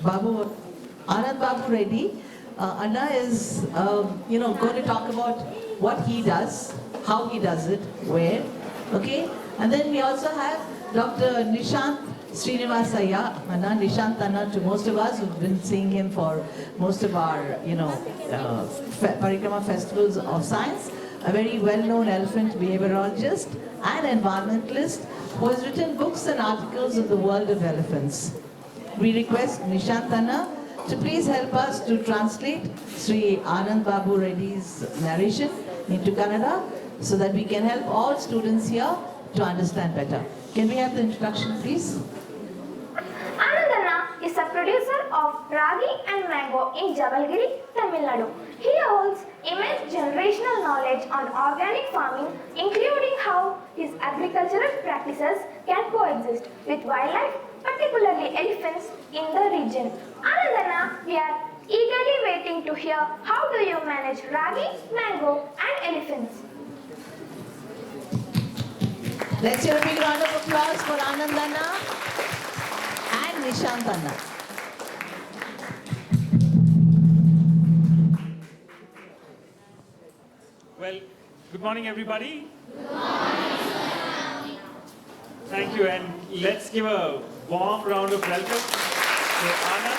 Babu, Anand Babu Reddy. Anna is, going to talk about what he does, how he does it, where, okay? And then we also have Dr. Nishant Srinivasaya, Anna, Nishant Anna, to most of us who've been seeing him for most of our, Parikrama festivals of science, a very well-known elephant behaviorologist and environmentalist who has written books and articles on the world of elephants. We request Nishant Anna to please help us to translate Sri Anand Babu Reddy's narration into Kannada so that we can help all students here to understand better. Can we have the introduction, please? Anandanna is a producer of ragi and mango in Jabalgiri, Tamil Nadu. He holds immense generational knowledge on organic farming, including how his agricultural practices can coexist with wildlife, particularly elephants, in the region. Anandanna, we are eagerly waiting to hear how do you manage ragi, mango and elephants. Let's hear a big round of applause for Anandanna and Nishant Anna. Well, good morning, everybody. Good morning. Thank you, and let's give a warm round of welcome to Anna.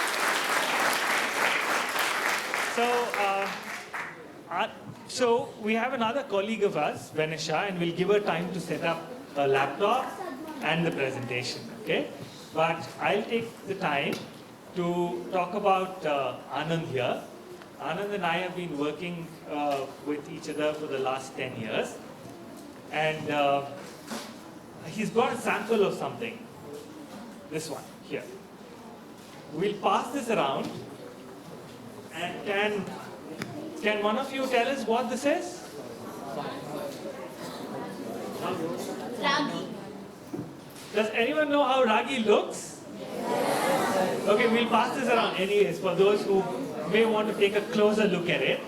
So we have another colleague of ours, Venisha, and we'll give her time to set up a laptop and the presentation, okay? But I'll take the time to talk about Anand here. Anand and I have been working with each other for the last 10 years. And he's got a sample of something. This one, here. We'll pass this around. And can one of you tell us what this is? Ragi. Does anyone know how ragi looks? Yes. Okay, we'll pass this around anyways for those who may want to take a closer look at it.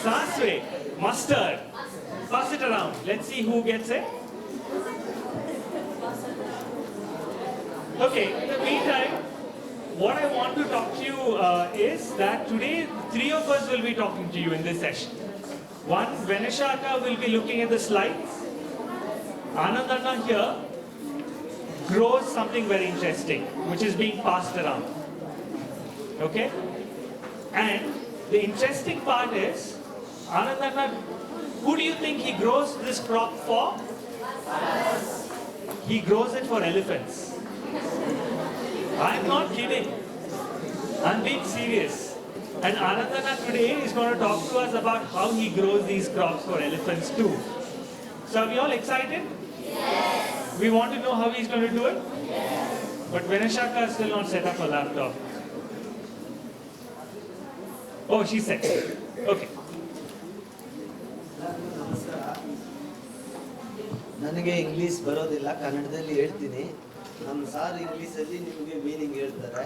Saswe, mustard. Pass it around. Let's see who gets it. Okay, in the meantime, what I want to talk to you is that today, three of us will be talking to you in this session. One, Venishaka will be looking at the slides. Anandanna here grows something very interesting, which is being passed around. Okay? And the interesting part is, Anandanna, who do you think he grows this crop for? He grows it for elephants. I'm not kidding. I'm being serious. And Anandanna today is going to talk to us about how he grows these crops for elephants too. So are we all excited? Yes. We want to know how he's going to do it? Yes. But Venishaka is still not set up a laptop. Oh, she said. Okay. ನನಗೆ English ಬರೋದಿಲ್ಲ, ಕನ್ನಡದಲ್ಲಿ ಹೇಳ್ತೀನಿ. ನಮ್ಮ sir ಇಂಗ್ಲೀಷಲ್ಲಿ ನಿಮಗೆ meaning ಹೇಳ್ತಾರೆ.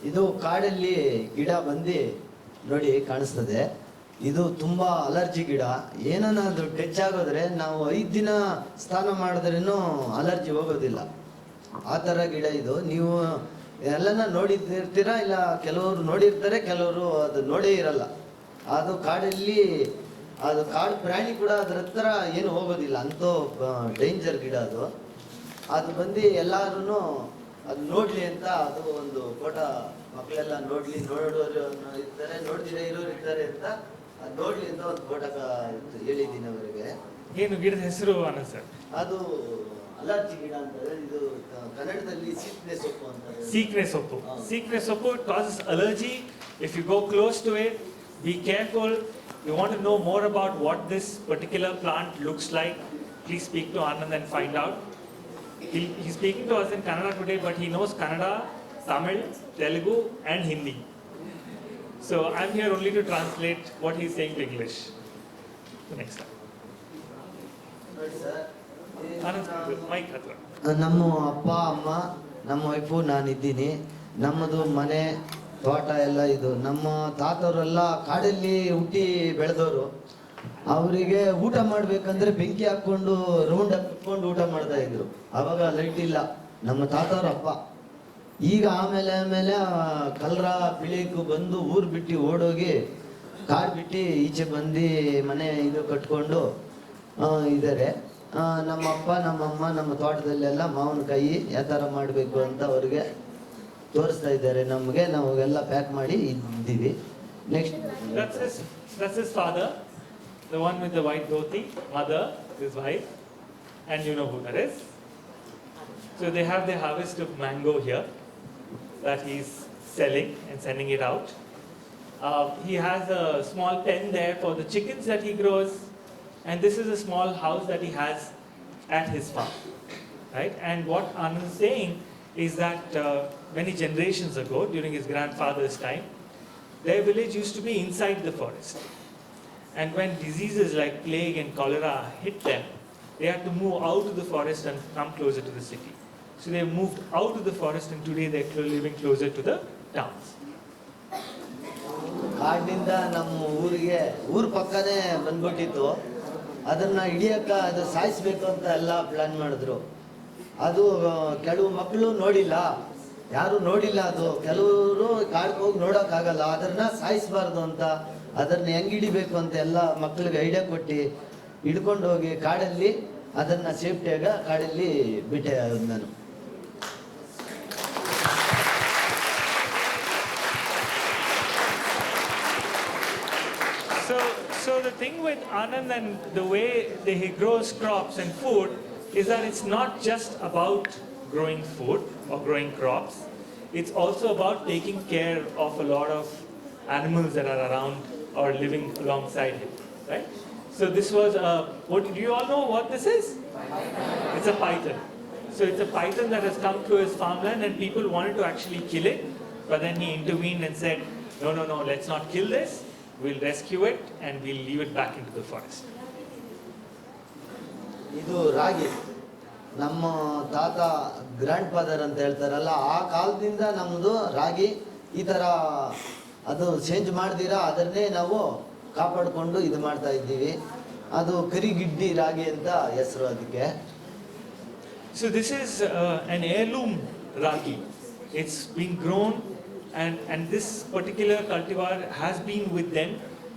ಇದು ಕಾಡಲ್ಲಿ ಗಿಡ ಬಂದು ನೋಡಿ ಕಾಣಿಸ್ತದೆ. ಇದು ತುಂಬಾ ಅಲರ್ಜಿ ಗಿಡ. ಏನನ್ನಾದ್ರೂ ಟಚ್ ಆಗೋದ್ರೆ ನಾವು 5 ದಿನ ಸ್ನಾನ ಮಾಡಿದ್ರೇನು ಅಲರ್ಜಿ ಹೋಗೋದಿಲ್ಲ. ಆ ಥರ ಗಿಡ ಇದು. ನೀವು ಎಲ್ಲನ ನೋಡಿರ್ತೀರಾ, ಇಲ್ಲ ಕೆಲವರು ನೋಡಿರ್ತಾರೆ, ಕೆಲವರು ಅದು ನೋಡೇ ಇರಲ್ಲ. ಅದು ಕಾಡಲ್ಲಿ ಅದು ಕಾಡು ಪ್ರಾಣಿ ಕೂಡ ಅದ್ರ ಹತ್ರ ಏನು ಹೋಗೋದಿಲ್ಲ, ಅಂತೂ ಡೇಂಜರ್ ಗಿಡ ಅದು. ಅದು ಬಂದು ಎಲ್ಲರೂ ಅದು ನೋಡ್ಲಿ ಅಂತ ಅದು ಒಂದು ಫೋಟೋ ಮಕ್ಕಳೆಲ್ಲ ನೋಡ್ಲಿ, ನೋಡೋರು ಇರ್ತಾರೆ, ನೋಡ್ದಿರ ಇರೋರು ಇರ್ತಾರೆ ಅಂತ ಅದು ನೋಡ್ಲಿ ಅಂತ ಒಂದು ಫೋಟೋ ಹೇಳಿದ್ದೀನಿ ಅವರಿಗೆ. ಏನು ಗಿಡದ ಹೆಸರು ಆನಂದ್ ಸರ್? ಅದು ಅಲರ್ಜಿ ಗಿಡ ಅಂತಾರೆ. ಇದು ಕನ್ನಡದಲ್ಲಿ ಸೀಕ್ರೆ ಸೊಪ್ಪು ಅಂತಾರೆ. ಸೀಕ್ರೆ ಸೊಪ್ಪು. ಸೀಕ್ರೆ ಸೊಪ್ಪು causes allergy. If you go close to it, be careful. You want to know more about what this particular plant looks like, please speak to Anand and find out. He's speaking to us in Kannada today, but he knows Kannada, Tamil, Telugu and Hindi. So I'm here only to translate what he's saying to English. The next time. Anand, mic hatra. ನಮ್ಮ ಅಪ್ಪ ಅಮ್ಮ, ನಮ್ಮ wife, ನಾನಿದ್ದೀನಿ. ನಮ್ಮದು ಮನೆ ತೋಟ ಎಲ್ಲ ಇದು. ನಮ್ಮ ತಾತವರೆಲ್ಲ ಕಾಡಲ್ಲಿ ಹುಟ್ಟಿ ಬೆಳೆದವರು. ಅವರಿಗೆ ಊಟ ಮಾಡ್ಬೇಕಂದ್ರೆ ಬೆಂಕಿ ಹಾಕ್ಕೊಂಡು ರೌಂಡ್ ಕುತ್ಕೊಂಡು ಊಟ ಮಾಡ್ತಾ ಇದ್ರು. ಅವಾಗ ಲೈಟ್ ಇಲ್ಲ, ನಮ್ಮ ತಾತವ್ರ ಅಪ್ಪ. ಈಗ ಆಮೇಲೆ ಕಲ್ರ ಪಿಳೀಕು ಬಂದು ಊರು ಬಿಟ್ಟು ಓಡೋಗಿ ಕಾಡು ಬಿಟ್ಟು ಈಚೆ ಬಂದು ಮನೆ ಇದು ಕಟ್ಕೊಂಡು ಇದ್ದಾರೆ. ನಮ್ಮ ಅಪ್ಪ ನಮ್ಮಮ್ಮ ನಮ್ಮ ತೋಟದಲ್ಲೆಲ್ಲ ಮಾವಿನಕಾಯಿ ಯಾವ ಥರ ಮಾಡಬೇಕು ಅಂತ ಅವ್ರಿಗೆ ತೋರಿಸ್ತಾ ಇದ್ದಾರೆ ನಮಗೆ. ನಾವೆಲ್ಲ ಪ್ಯಾಕ್ ಮಾಡಿ ಇದ್ದೀವಿ. Next That's his father, the one with the white dhoti, mother, his wife, and you know who that is. So they have the harvest of mango here that he's selling and sending it out. He has a small pen there for the chickens that he grows, and this is a small house that he has at his farm, right? And what Anand is saying is that many generations ago, during his grandfather's time, their village used to be inside the forest. And when diseases like plague and cholera hit them, they had to move out of the forest and come closer to the city. So they moved out of the forest, and today they're living closer to the towns. ಕಾಡಿನಿಂದ ನಮ್ಮ ಊರ ಪಕ್ಕನೇ ಬಂದ್ಬಿಟ್ಟಿತ್ತು. ಅದನ್ನ ಹಿಡಿಯಕ್ಕ ಅದು ಸಾಯಿಸ್ಬೇಕು ಅಂತ ಎಲ್ಲ plan ಮಾಡಿದ್ರು. ಅದು ಕೆಲವು ಮಕ್ಕಳು ನೋಡಿಲ್ಲ, ಯಾರು ನೋಡಿಲ್ಲ. ಅದು ಕೆಲವರು ಕಾಡ್ಗೆ ಹೋಗಿ ನೋಡೋಕ್ಕಾಗಲ್ಲ. ಅದನ್ನ ಸಾಯಿಸಬಾರ್ದು ಅಂತ, ಅದನ್ನ ಹೆಂಗ್ ಹಿಡಿಬೇಕು ಅಂತ ಎಲ್ಲ ಮಕ್ಕಳಿಗೆ ಐಡಿಯಾ ಕೊಟ್ಟು ಹಿಡ್ಕೊಂಡು ಹೋಗಿ ಕಾಡಲ್ಲಿ ಅದನ್ನ ಸೇಫ್ಟಿಯಾಗ ಕಾಡಲ್ಲಿ ಬಿಟ್ಟೆ ನಾನು. So the thing with Anand and the way that he grows crops and food is that it's not just about growing food or growing crops. It's also about taking care of a lot of animals that are around or living alongside him, right? So this was do you all know what this is? It's a python. So it's a python that has come to his farmland, and people wanted to actually kill it, but then he intervened and said, no, let's not kill this. We'll rescue it and we'll leave it back into the forest. ಇದು ರಾಗಿ. ನಮ್ಮ ತಾತ grand father ಅಂತ ಹೇಳ್ತಾರಲ್ಲ, ಆ ಕಾಲದಿಂದ ನಮ್ಮದು ರಾಗಿ ಈ ಥರ ಅದು ಚೇಂಜ್ ಮಾಡ್ದಿರಾ ಅದನ್ನೇ ನಾವು ಕಾಪಾಡಿಕೊಂಡು ಇದು ಮಾಡ್ತಾ ಇದ್ದೀವಿ. ಅದು ಕರಿಗಿಡ್ಡಿ ರಾಗಿ ಅಂತ ಹೆಸರು ಅದಕ್ಕೆ. So this is an heirloom ragi. It's been grown, and this particular cultivar has been with them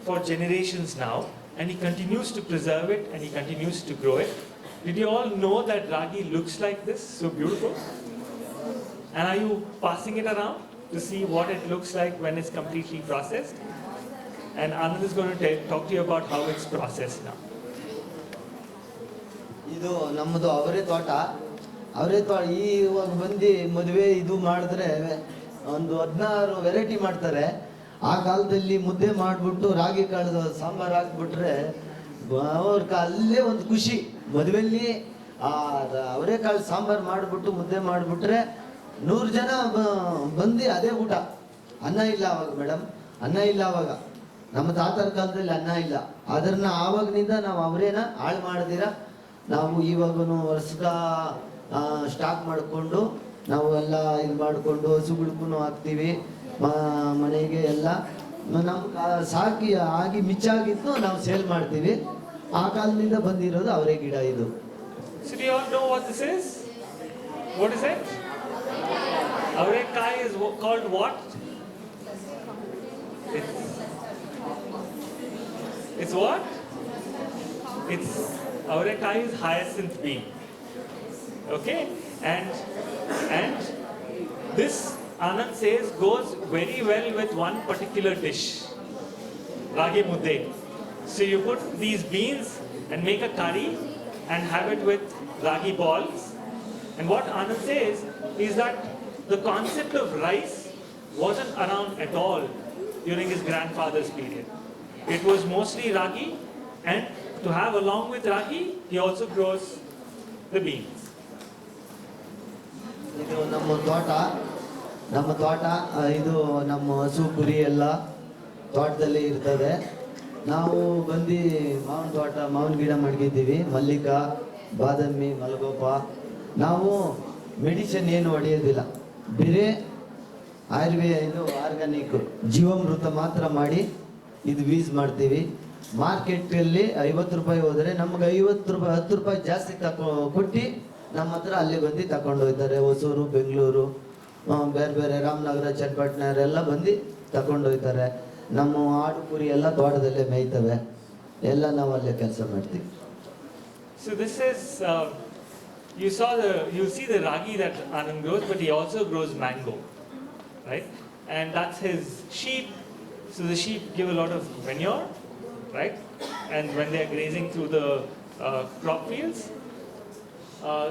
for generations now, and he continues to preserve it and he continues to grow it. Did you all know that ragi looks like this, so beautiful? And are you passing it around to see what it looks like when it's completely processed? And Anand is going to talk to you about how it's processed now. ಇದು ನಮ್ಮದು ಅವರೇ ತೋಟ. ಇವಾಗ ಬಂದು ಮದುವೆ ಇದು ಮಾಡಿದ್ರೆ ಒಂದು 16 ವೆರೈಟಿ ಮಾಡ್ತಾರೆ. ಆ ಕಾಲದಲ್ಲಿ ಮುದ್ದೆ ಮಾಡಿಬಿಟ್ಟು ರಾಗಿ ಕಾಳು ಸಾಂಬಾರು ಹಾಕ್ಬಿಟ್ರೆ ಅವ್ರ ಅಲ್ಲೇ ಒಂದು ಖುಷಿ. ಮದುವೆಯಲ್ಲಿ ಅವರೆಕಾಳು ಸಾಂಬಾರು ಮಾಡಿಬಿಟ್ಟು ಮುದ್ದೆ ಮಾಡಿಬಿಟ್ರೆ 100 ಜನ ಬಂದು ಅದೇ ಊಟ. ಅನ್ನ ಇಲ್ಲ ಅವಾಗ ಮೇಡಮ್, ಅನ್ನ ಇಲ್ಲ ಅವಾಗ. ನಮ್ಮ ತಾತರ ಕಾಲದಲ್ಲಿ ಅನ್ನ ಇಲ್ಲ. ಅದನ್ನ ಆವಾಗಿನಿಂದ ನಾವು ಅವರೇನ ಹಾಳು ಮಾಡಿದಿರ ನಾವು ಇವಾಗೂ ವರ್ಷಕ ಸ್ಟಾಕ್ ಮಾಡಿಕೊಂಡು ನಾವು ಎಲ್ಲ ಇದು ಮಾಡಿಕೊಂಡು ಹಸುಗಳಿಗೂ ಹಾಕ್ತೀವಿ. ಮನೆಗೆ ಎಲ್ಲ ನಮ್ಗೆ ಸಾಕಿ ಆಗಿ ಮಿಚ್ಚಾಗಿದ್ದು ನಾವು ಸೇಲ್ ಮಾಡ್ತೀವಿ. ಆ ಕಾಲದಿಂದ ಬಂದಿರೋದು ಅವರೇ ಗಿಡ ಇದು. So do you all know what this is? What is it? Avrekai is called what? It's what? It's Avrekai is hyacinth bean. Okay? And this Anand says goes very well with one particular dish, ragi mudde. So you put these beans and make a curry and have it with ragi balls. And what Anand says is that the concept of rice wasn't around at all during his grandfather's period. It was mostly ragi, and to have along with ragi, he also grows the beans. ಇದು ನಮ್ಮ ತೋಟ ಇದು ನಮ್ಮ ಹಸು ಕುರಿ ಎಲ್ಲ ತೋಟದಲ್ಲಿ ಇರ್ತದೆ. ನಾವು ಬಂದು ಮಾವಿನ ಗಿಡ ಮಡಗಿದ್ದೀವಿ. ಮಲ್ಲಿಕ, ಬಾದಾಮಿ, ಮಲಗೋಪ. ನಾವು ಮೆಡಿಸಿನ್ ಏನು ಹೊಡೆಯೋದಿಲ್ಲ. ಬೇರೆ ಇದು ಆರ್ಗಾನಿಕ್ ಜೀವಾಮೃತ ಮಾತ್ರ ಮಾಡಿ ಇದು ಬೀಜ ಮಾಡ್ತೀವಿ. ಮಾರ್ಕೆಟಲ್ಲಿ 50 ರೂಪಾಯಿ ಹೋದರೆ ನಮ್ಗೆ 50 ರೂಪಾಯಿ 10 ರೂಪಾಯಿ ಜಾಸ್ತಿ ಕೊಟ್ಟು ನಮ್ಮ ಹತ್ರ ಅಲ್ಲಿ ಬಂದು ತಗೊಂಡು ಹೋಗ್ತಾರೆ. ಹೊಸೂರು, ಬೆಂಗಳೂರು, ಬೇರೆ ಬೇರೆ ರಾಮನಗರ, ಚನ್ನಪಟ್ಟಣ ಎಲ್ಲ ಬಂದು ತಗೊಂಡು ಹೋಗ್ತಾರೆ. ನಮ್ಮ ಆಡು ಕುರಿ ಎಲ್ಲ ತೋಟದಲ್ಲೇ ಮೇಯ್ತವೆ. ಎಲ್ಲ ನಾವು ಅಲ್ಲೇ ಕೆಲಸ ಮಾಡ್ತೀವಿ. So this is, you see the ragi that Anand grows, but he also grows mango, right? And that's his sheep. So the sheep give a lot of manure, right? And when they are grazing through the crop fields,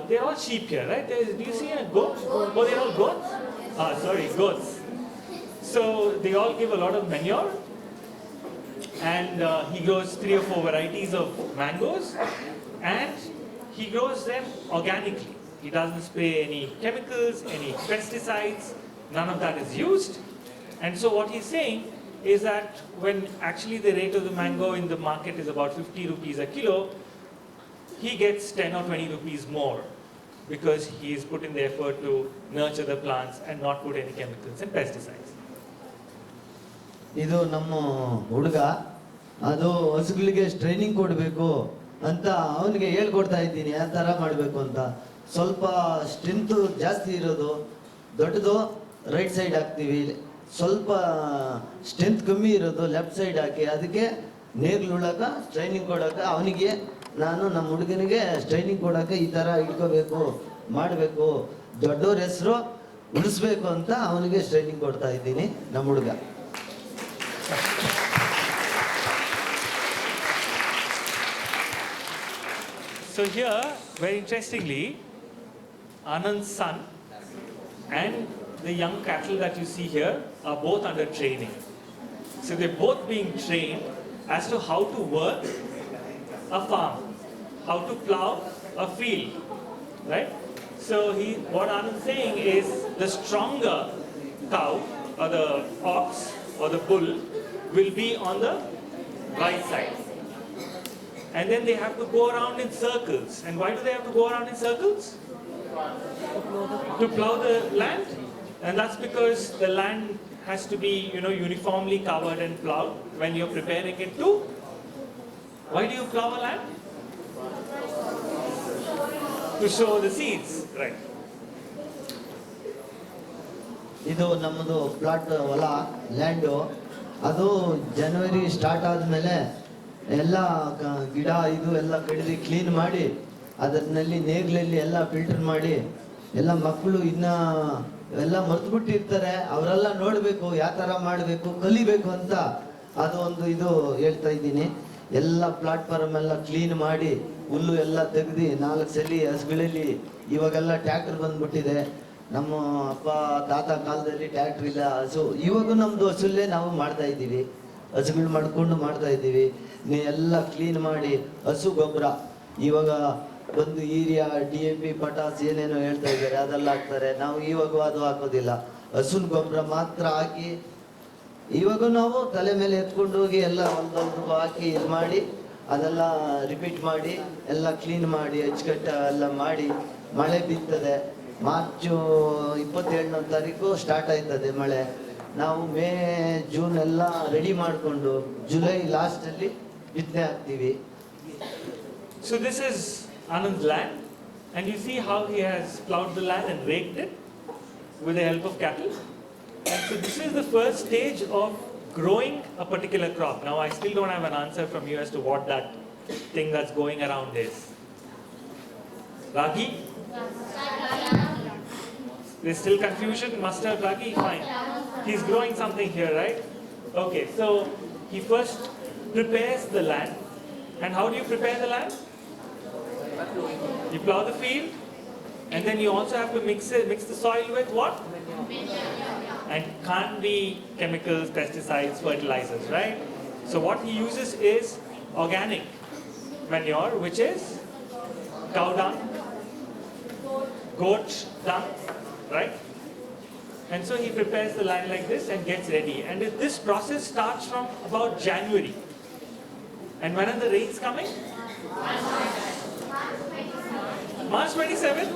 they're all sheep here, right? Do you see a goat? Oh, they're all goats? Sorry, goats. So they all give a lot of manure. And he grows 3 or 4 varieties of mangoes, and he grows them organically. He doesn't spray any chemicals, any pesticides, none of that is used. And so what he's saying is that when actually the rate of the mango in the market is about 50 rupees a kilo, he gets 10 or 20 rupees more because he has put in the effort to nurture the plants and not put any chemicals and pesticides. ಇದು ನಮ್ಮ ಹುಡುಗ, ಅದು ಹಸುಗಳಿಗೆ training ಕೊಡಬೇಕು ಅಂತ ಅವನಿಗೆ ಹೇಳ್ಕೊಡ್ತಾ ಇದ್ದೀನಿ ಯಾವ ಥರ ಮಾಡಬೇಕು ಅಂತ. ಸ್ವಲ್ಪ ಸ್ಟ್ರೆಂತು ಜಾಸ್ತಿ ಇರೋದು ದೊಡ್ಡದು ರೈಟ್ ಸೈಡ್ ಹಾಕ್ತೀವಿ, ಸ್ವಲ್ಪ ಸ್ಟ್ರೆಂತ್ ಕಮ್ಮಿ ಇರೋದು ಲೆಫ್ಟ್ ಸೈಡ್ ಹಾಕಿ ಅದಕ್ಕೆ ನೇಗ್ಲುಳಕ ಟ್ರೈನಿಂಗ್ ಕೊಡೋಕೆ ಅವನಿಗೆ ನಾನು ನಮ್ಮ ಹುಡುಗನಿಗೆ ಟ್ರೈನಿಂಗ್ ಕೊಡೋಕೆ ಈ ಥರ ಇಟ್ಕೋಬೇಕು ಮಾಡಬೇಕು, ದೊಡ್ಡವ್ರ ಹೆಸರು ಉಳಿಸ್ಬೇಕು ಅಂತ ಅವನಿಗೆ ಟ್ರೈನಿಂಗ್ ಕೊಡ್ತಾ ಇದ್ದೀನಿ ನಮ್ಮ ಹುಡುಗ. So here, very interestingly, Anand's son and the young cattle that you see here are both under training. So they're both being trained as to how to work a farm, how to plow a field, right? So what Anand's saying is the stronger cow or the ox or the bull will be on the right side. And then they have to go around in circles. And why do they have to go around in circles? To plow the land. And that's because the land has to be, uniformly covered and plowed when you're preparing it to. Why do you plow a land? To sow the seeds, right? ಇದು ನಮ್ಮದು plot ಹೊಲ land. ಅದು ಜನವರಿ start ಆದಮೇಲೆ ಎಲ್ಲ ಗಿಡ ಇದು ಎಲ್ಲ ಕಡಿದು ಕ್ಲೀನ್ ಮಾಡಿ ಅದರಲ್ಲಿ ನೇಗ್ಲಲ್ಲಿ ಎಲ್ಲ ಫಿಲ್ಟರ್ ಮಾಡಿ ಎಲ್ಲ ಮಕ್ಕಳು ಇನ್ನ ಎಲ್ಲ ಮರ್ತುಬಿಟ್ಟಿರ್ತಾರೆ, ಅವರೆಲ್ಲ ನೋಡಬೇಕು ಯಾವ ಥರ ಮಾಡಬೇಕು ಕಲಿಬೇಕು ಅಂತ ಅದು ಒಂದು ಇದು ಹೇಳ್ತಾ ಇದ್ದೀನಿ. ಎಲ್ಲ ಪ್ಲಾಟ್ಫಾರ್ಮ್ ಎಲ್ಲ ಕ್ಲೀನ್ ಮಾಡಿ ಹುಲ್ಲು ಎಲ್ಲ ತೆಗೆದು 4 ಸಲ ಹಸುಗಳಲ್ಲಿ ಇವಾಗೆಲ್ಲ ಟ್ಯಾಕ್ಟರ್ ಬಂದ್ಬಿಟ್ಟಿದೆ. ನಮ್ಮ ಅಪ್ಪ ತಾತ ಕಾಲದಲ್ಲಿ ಟ್ಯಾಕ್ಟ್ರ್ ಇಲ್ಲ, ಹಸು. ಇವಾಗ ನಮ್ಮದು ಹಸುಲ್ಲೇ ನಾವು ಮಾಡ್ತಾ ಇದ್ದೀವಿ, ಹಸುಗಳು ಮಾಡ್ಕೊಂಡು ಮಾಡ್ತಾ ಇದ್ದೀವಿ. ಎಲ್ಲ ಕ್ಲೀನ್ ಮಾಡಿ ಹಸು ಗೊಬ್ಬರ ಇವಾಗ ಬಂದು ಯೂರಿಯಾ, DAP, ಪಟಾಸ್ ಏನೇನೋ ಹೇಳ್ತಾ ಇದ್ದಾರೆ ಅದೆಲ್ಲ ಹಾಕ್ತಾರೆ. ನಾವು ಇವಾಗ ಅದು ಹಾಕೋದಿಲ್ಲ, ಹಸುನ ಗೊಬ್ಬರ ಮಾತ್ರ ಹಾಕಿ ಇವಾಗ ನಾವು ತಲೆ ಮೇಲೆ ಎತ್ಕೊಂಡು ಹೋಗಿ ಎಲ್ಲ ಒಂದೊಂದು ಹಾಕಿ ಇದು ಮಾಡಿ ಅದೆಲ್ಲ ರಿಪೀಟ್ ಮಾಡಿ ಎಲ್ಲ ಕ್ಲೀನ್ ಮಾಡಿ ಅಚ್ಚುಕಟ್ಟ ಎಲ್ಲ ಮಾಡಿ ಮಳೆ ಬಿತ್ತದೆ. ಮಾರ್ಚು 27ನೇ ತಾರೀಕು ಸ್ಟಾರ್ಟ್ ಆಯ್ತದೆ ಮಳೆ. ನಾವು ಮೇ, ಜೂನ್ ಎಲ್ಲ ರೆಡಿ ಮಾಡಿಕೊಂಡು ಜುಲೈ ಲಾಸ್ಟಲ್ಲಿ ಬಿತ್ತನೆ ಹಾಕ್ತೀವಿ. So this is Anand's land, and you see how he has plowed the land and raked it with the help of cattle. And so this is the first stage of growing a particular crop. Now I still don't have an answer from you as to what that thing that's going around is. Ragi? There's still confusion. Mustard, ragi, fine. He's growing something here, right? Okay, so he first prepares the land. And how do you prepare the land? You plow the field, and then you also have to mix the soil with what? And can't be chemicals, pesticides, fertilizers, right? So what he uses is organic manure, which is cow dung, goat dung, right? And so he prepares the land like this and gets ready. And this process starts from about January. And when are the rains coming? March 27?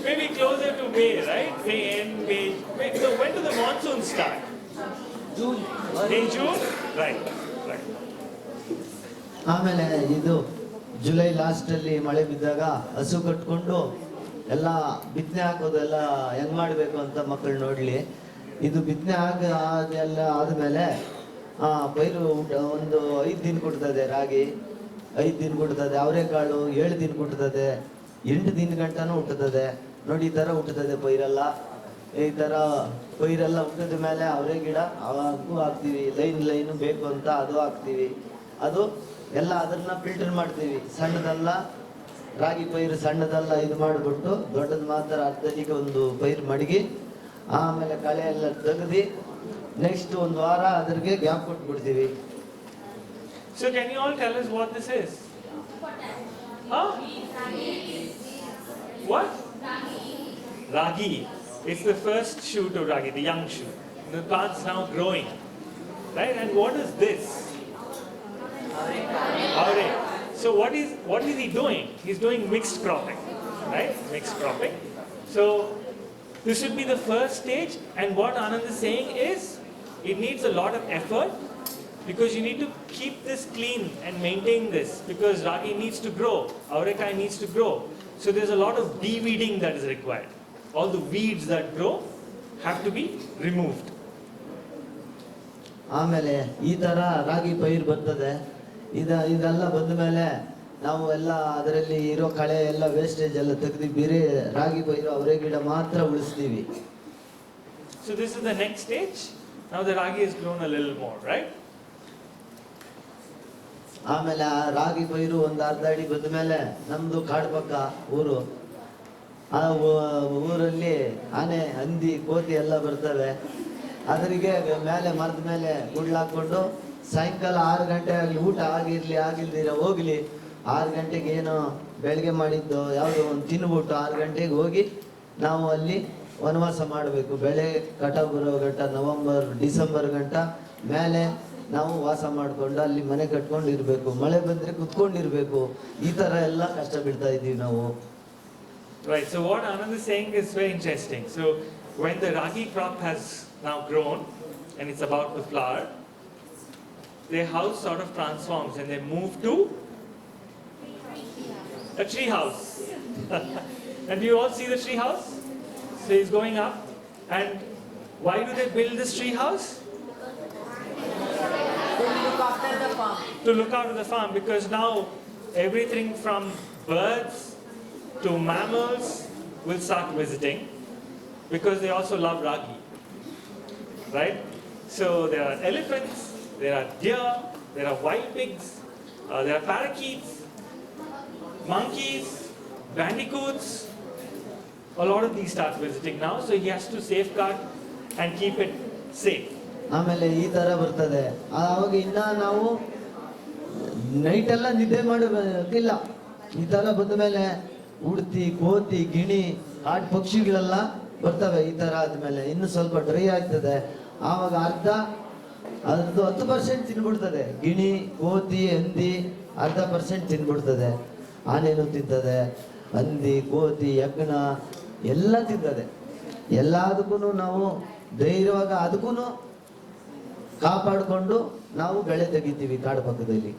maybe closer to May, right? May end, May. So when do the monsoons start? June. In June? Right, right. ಆಮೇಲೆ ಇದು July ಲಾಸ್ಟಲ್ಲಿ ಮಳೆ ಬಿದ್ದಾಗ ಹಸು ಕಟ್ಕೊಂಡು ಎಲ್ಲ ಬಿತ್ತನೆ ಹಾಕೋದೆಲ್ಲ ಹೆಂಗ್ ಮಾಡಬೇಕು ಅಂತ ಮಕ್ಕಳು ನೋಡಲಿ. ಇದು ಬಿತ್ತನೆ ಅದೆಲ್ಲ ಆದಮೇಲೆ ಪೈರು ಒಂದು 5 ದಿನ ಕೊಡ್ತದೆ, ರಾಗಿ 5 ದಿನ ಕೊಡ್ತದೆ, ಅವರೆಕಾಳು 7 ದಿನ ಕೊಡ್ತದೆ, 8 ದಿನ ಗಂಟನೂ ಹುಟ್ಟುತ್ತದೆ. ನೋಡಿ ಈ ಥರ ಹುಟ್ಟುತ್ತದೆ ಪೈರೆಲ್ಲ. ಈ ಥರ ಪೈರೆಲ್ಲ ಹುಟ್ಟಿದ ಮೇಲೆ ಅವರೇ ಗಿಡ ಅದಕ್ಕೂ ಹಾಕ್ತೀವಿ, ಲೈನು ಬೇಕು ಅಂತ ಅದು ಹಾಕ್ತೀವಿ. ಅದು ಎಲ್ಲ ಅದನ್ನ ಫಿಲ್ಟರ್ ಮಾಡ್ತೀವಿ. ಸಣ್ಣದಲ್ಲ ರಾಗಿ ಪೈರು ಸಣ್ಣದಲ್ಲ ಇದು ಮಾಡಿಬಿಟ್ಟು ದೊಡ್ಡದು ಮಾತ್ರ ಅರ್ಧಕ್ಕೆ ಒಂದು ಪೈರು ಮಡಗಿ ಆಮೇಲೆ ಕಳೆ ಎಲ್ಲ ತೆಗೆದು ನೆಕ್ಸ್ಟ್ ಒಂದು ವಾರ ಅದ್ರಿಗೆ gap ಕೊಟ್ಬಿಡ್ತೀವಿ. So can you all tell us what this is? Huh? What? Ragi. It's the first shoot of ragi, the young shoot. The plant's now growing. Right? And what is this? Aure. So what is he doing? He's doing mixed cropping. Right? Mixed cropping. So this should be the first stage, and what Anand is saying is it needs a lot of effort because you need to keep this clean and maintain this because ragi needs to grow, avrekai needs to grow. So there's a lot of de-weeding that is required. All the weeds that grow have to be removed. ಆಮೇಲೆ ಈ ಥರ ರಾಗಿ ಪೈರು ಬರ್ತದೆ. ಇದೆಲ್ಲ ಬಂದ ಮೇಲೆ ನಾವು ಎಲ್ಲ ಅದರಲ್ಲಿ ಇರೋ ಕಳೆ ಎಲ್ಲ ವೇಸ್ಟೇಜ್ ಎಲ್ಲ ತೆಗೆದು ಬೇರೆ ರಾಗಿ ಪೈರು ಅವರೇ ಗಿಡ ಮಾತ್ರ ಉಳಿಸ್ತೀವಿ. So this is the next stage. Now the ragi has grown a little more, right? ಆಮೇಲೆ ಆ ರಾಗಿ ಪೈರು ಒಂದು ಅರ್ಧ ಅಡಿ ಬಂದ ಮೇಲೆ ನಮ್ದು ಕಾಡು ಪಕ್ಕ ಊರು. ಆ ಊರಲ್ಲಿ ಆನೆ, ಹಂದಿ, ಕೋತಿ ಎಲ್ಲ ಬರ್ತವೆ. ಅದರಿಗೆ ಮೇಲೆ ಮರದ ಮೇಲೆ ಗುಡ್ಲಾಕೊಂಡು ಸಾಯಂಕಾಲ 6 ಗಂಟೆ ಆಗಲಿ, ಊಟ ಆಗಿಲ್ದಿರ ಹೋಗ್ಲಿ, 6 ಗಂಟೆಗೆ ಏನೋ ಬೆಳಗ್ಗೆ ಮಾಡಿದ್ದು ಯಾವುದೋ ಒಂದು ತಿನ್ಬಿಟ್ಟು 6 ಗಂಟೆಗೆ ಹೋಗಿ ನಾವು ಅಲ್ಲಿ ವನವಾಸ ಮಾಡಬೇಕು. ಬೆಳೆ ಕಟಾವು ಬರೋ ಗಂಟ ನವಂಬರ್ ಡಿಸೆಂಬರ್ ಗಂಟ ಮೇಲೆ ನಾವು ವಾಸ ಮಾಡಿಕೊಂಡು ಅಲ್ಲಿ ಮನೆ ಕಟ್ಕೊಂಡು ಇರಬೇಕು. ಮಳೆ ಬಂದರೆ ಕುತ್ಕೊಂಡಿರ್ಬೇಕು. ಈ ಥರ ಎಲ್ಲ ಕಷ್ಟ ಬೀಳ್ತಾ ಇದ್ದೀವಿ ನಾವು. Right. So what Anand is saying is very interesting. So when the ragi crop has now grown and it's about to flower, their house sort of transforms and they move to a tree house. And do you all see the tree house? So he's going up. And why do they build this tree house? To look after the farm. To look after the farm, because now everything from birds to mammals will start visiting because they also love ragi. Right? So there are elephants, there are deer, there are wild pigs, there are parakeets, monkeys, bandicoots. A lot of these start visiting now, so he has to safeguard and keep it safe. ಆಮೇಲೆ ಈ ಥರ ಬರ್ತದೆ. ಆವಾಗ ಇನ್ನ ನಾವು ನೈಟೆಲ್ಲ ನಿದ್ದೆ ಮಾಡಬೇಕಿಲ್ಲ. ಈ ಥರ ಬಂದ ಮೇಲೆ ಉಡ್ತಿ, ಕೋತಿ, ಗಿಣಿ, ಕಾಡು ಪಕ್ಷಿಗಳೆಲ್ಲ ಬರ್ತವೆ. ಈ ಥರ ಆದಮೇಲೆ ಇನ್ನು ಸ್ವಲ್ಪ ಡ್ರೈ ಆಗ್ತದೆ. ಆವಾಗ ಅದ್ರದ್ದು 10% ತಿನ್ಬಿಡ್ತದೆ. ಗಿಣಿ, ಕೋತಿ, ಹಂದಿ 10% ತಿನ್ಬಿಡ್ತದೆ. ಆನೆನೂ ತಿಂತದೆ, ಹಂದಿ, ಕೋತಿ, ಯಜ್ಞ ಎಲ್ಲ ತಿಂತದೆ. ಎಲ್ಲದಕ್ಕೂ ನಾವು ಧೈರ್ಯವಾಗಿ ಅದಕ್ಕೂ ಕಾಪಾಡಿಕೊಂಡು ನಾವು ಬೆಳೆ ತೆಗಿತೀವಿ ಕಾಡು ಪಕ್ಕದಲ್ಲಿ.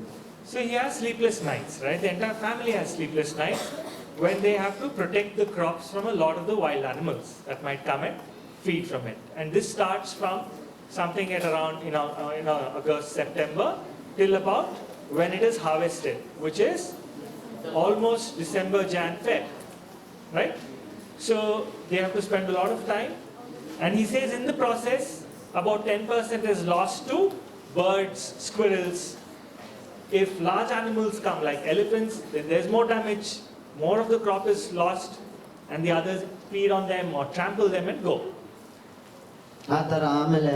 So he has sleepless nights, right? The entire family has sleepless nights when they have to protect the crops from a lot of the wild animals that might come and feed from it. And this starts from something at around August, September till about when it is harvested, which is almost December, Jan, Feb, right? So they have to spend a lot of time. And he says in the process, about 10% is lost to birds, squirrels. If large animals come like elephants, then there's more damage, more of the crop is lost, and the others feed on them or trample them and go. ಆ ಥರ ಆಮೇಲೆ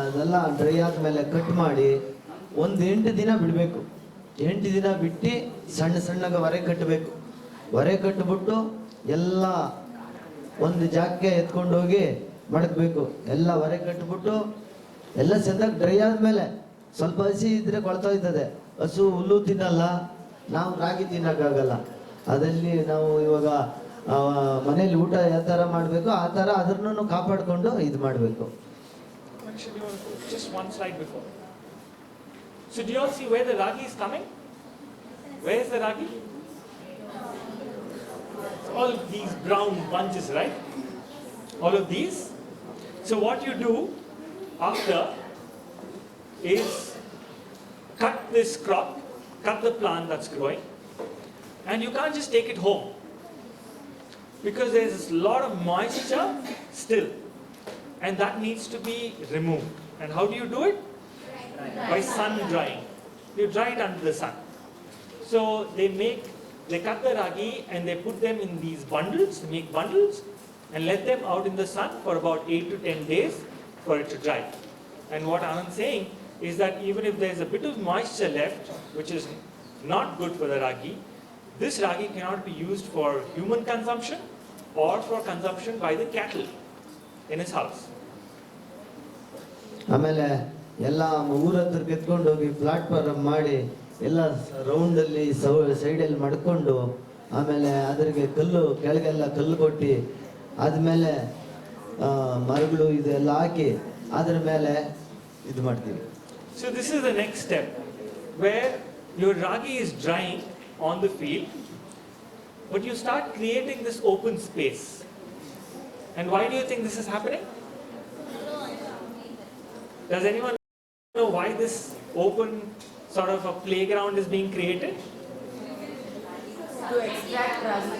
ಅದೆಲ್ಲ dry ಆದಮೇಲೆ cut ಮಾಡಿ ಒಂದು 8 ದಿನ ಬಿಡಬೇಕು. 8 ದಿನ ಬಿಟ್ಟು ಸಣ್ಣಗೆ ಹೊರೆ ಕಟ್ಟಬೇಕು. ಹೊರೆ ಕಟ್ಟಿಬಿಟ್ಟು ಎಲ್ಲ ಒಂದು ಜಾಗಕ್ಕೆ ಎತ್ಕೊಂಡೋಗಿ ಮಡಗಬೇಕು. ಎಲ್ಲ ಹೊರೆ ಕಟ್ಟಿಬಿಟ್ಟು ಎಲ್ಲ ಚೆಂದಾಗಿ ಡ್ರೈ ಆದಮೇಲೆ ಸ್ವಲ್ಪ ಹಸಿ ಇದ್ರೆ ಕೊಳ್ತಾ ಇರ್ತದೆ. ಹಸು ಹುಲ್ಲು ತಿನ್ನಲ್ಲ, ನಾವು ರಾಗಿ ತಿನ್ನೋಕ್ಕಾಗಲ್ಲ. ಅದಲ್ಲಿ ನಾವು ಇವಾಗ ಮನೇಲಿ ಊಟ ಯಾವ ಥರ ಮಾಡಬೇಕು ಆ ಥರ ಅದನ್ನು ಕಾಪಾಡಿಕೊಂಡು ಇದು ಮಾಡಬೇಕು. Just one slide before. So do you all see where the ragi is coming? Where is the ragi? All these brown bunches, right? All of these. So what you do after is cut this crop, cut the plant that's growing, and you can't just take it home because there's a lot of moisture still, and that needs to be removed. And how do you do it? By sun drying. You dry it under the sun. So they cut the ragi and they put them in these bundles, make bundles, and let them out in the sun for about 8 to 10 days for it to dry. And what Anand's saying is that even if there's a bit of moisture left, which is not good for the ragi, this ragi cannot be used for human consumption or for consumption by the cattle in his house. ಆಮೇಲೆ ಎಲ್ಲ ಊರ ಹತ್ರ ಕೆತ್ಕೊಂಡು ಹೋಗಿ platform ಮಾಡಿ ಎಲ್ಲ ರೌಂಡಲ್ಲಿ ಸೈಡಲ್ಲಿ ಮಡ್ಕೊಂಡು ಆಮೇಲೆ ಅದ್ರಿಗೆ ಕಲ್ಲು ಕೆಳಗೆಲ್ಲ ಕಲ್ಲು ಕೊಟ್ಟು ಆದಮೇಲೆ ಮರಗಳು ಇದೆಲ್ಲ ಹಾಕಿ ಅದ್ರ ಮೇಲೆ ಇದು ಮಾಡ್ತೀವಿ. So this is the next step where your ragi is drying on the field, but you start creating this open space. And why do you think this is happening? Does anyone know why this open sort of a playground is being created? To extract ragi.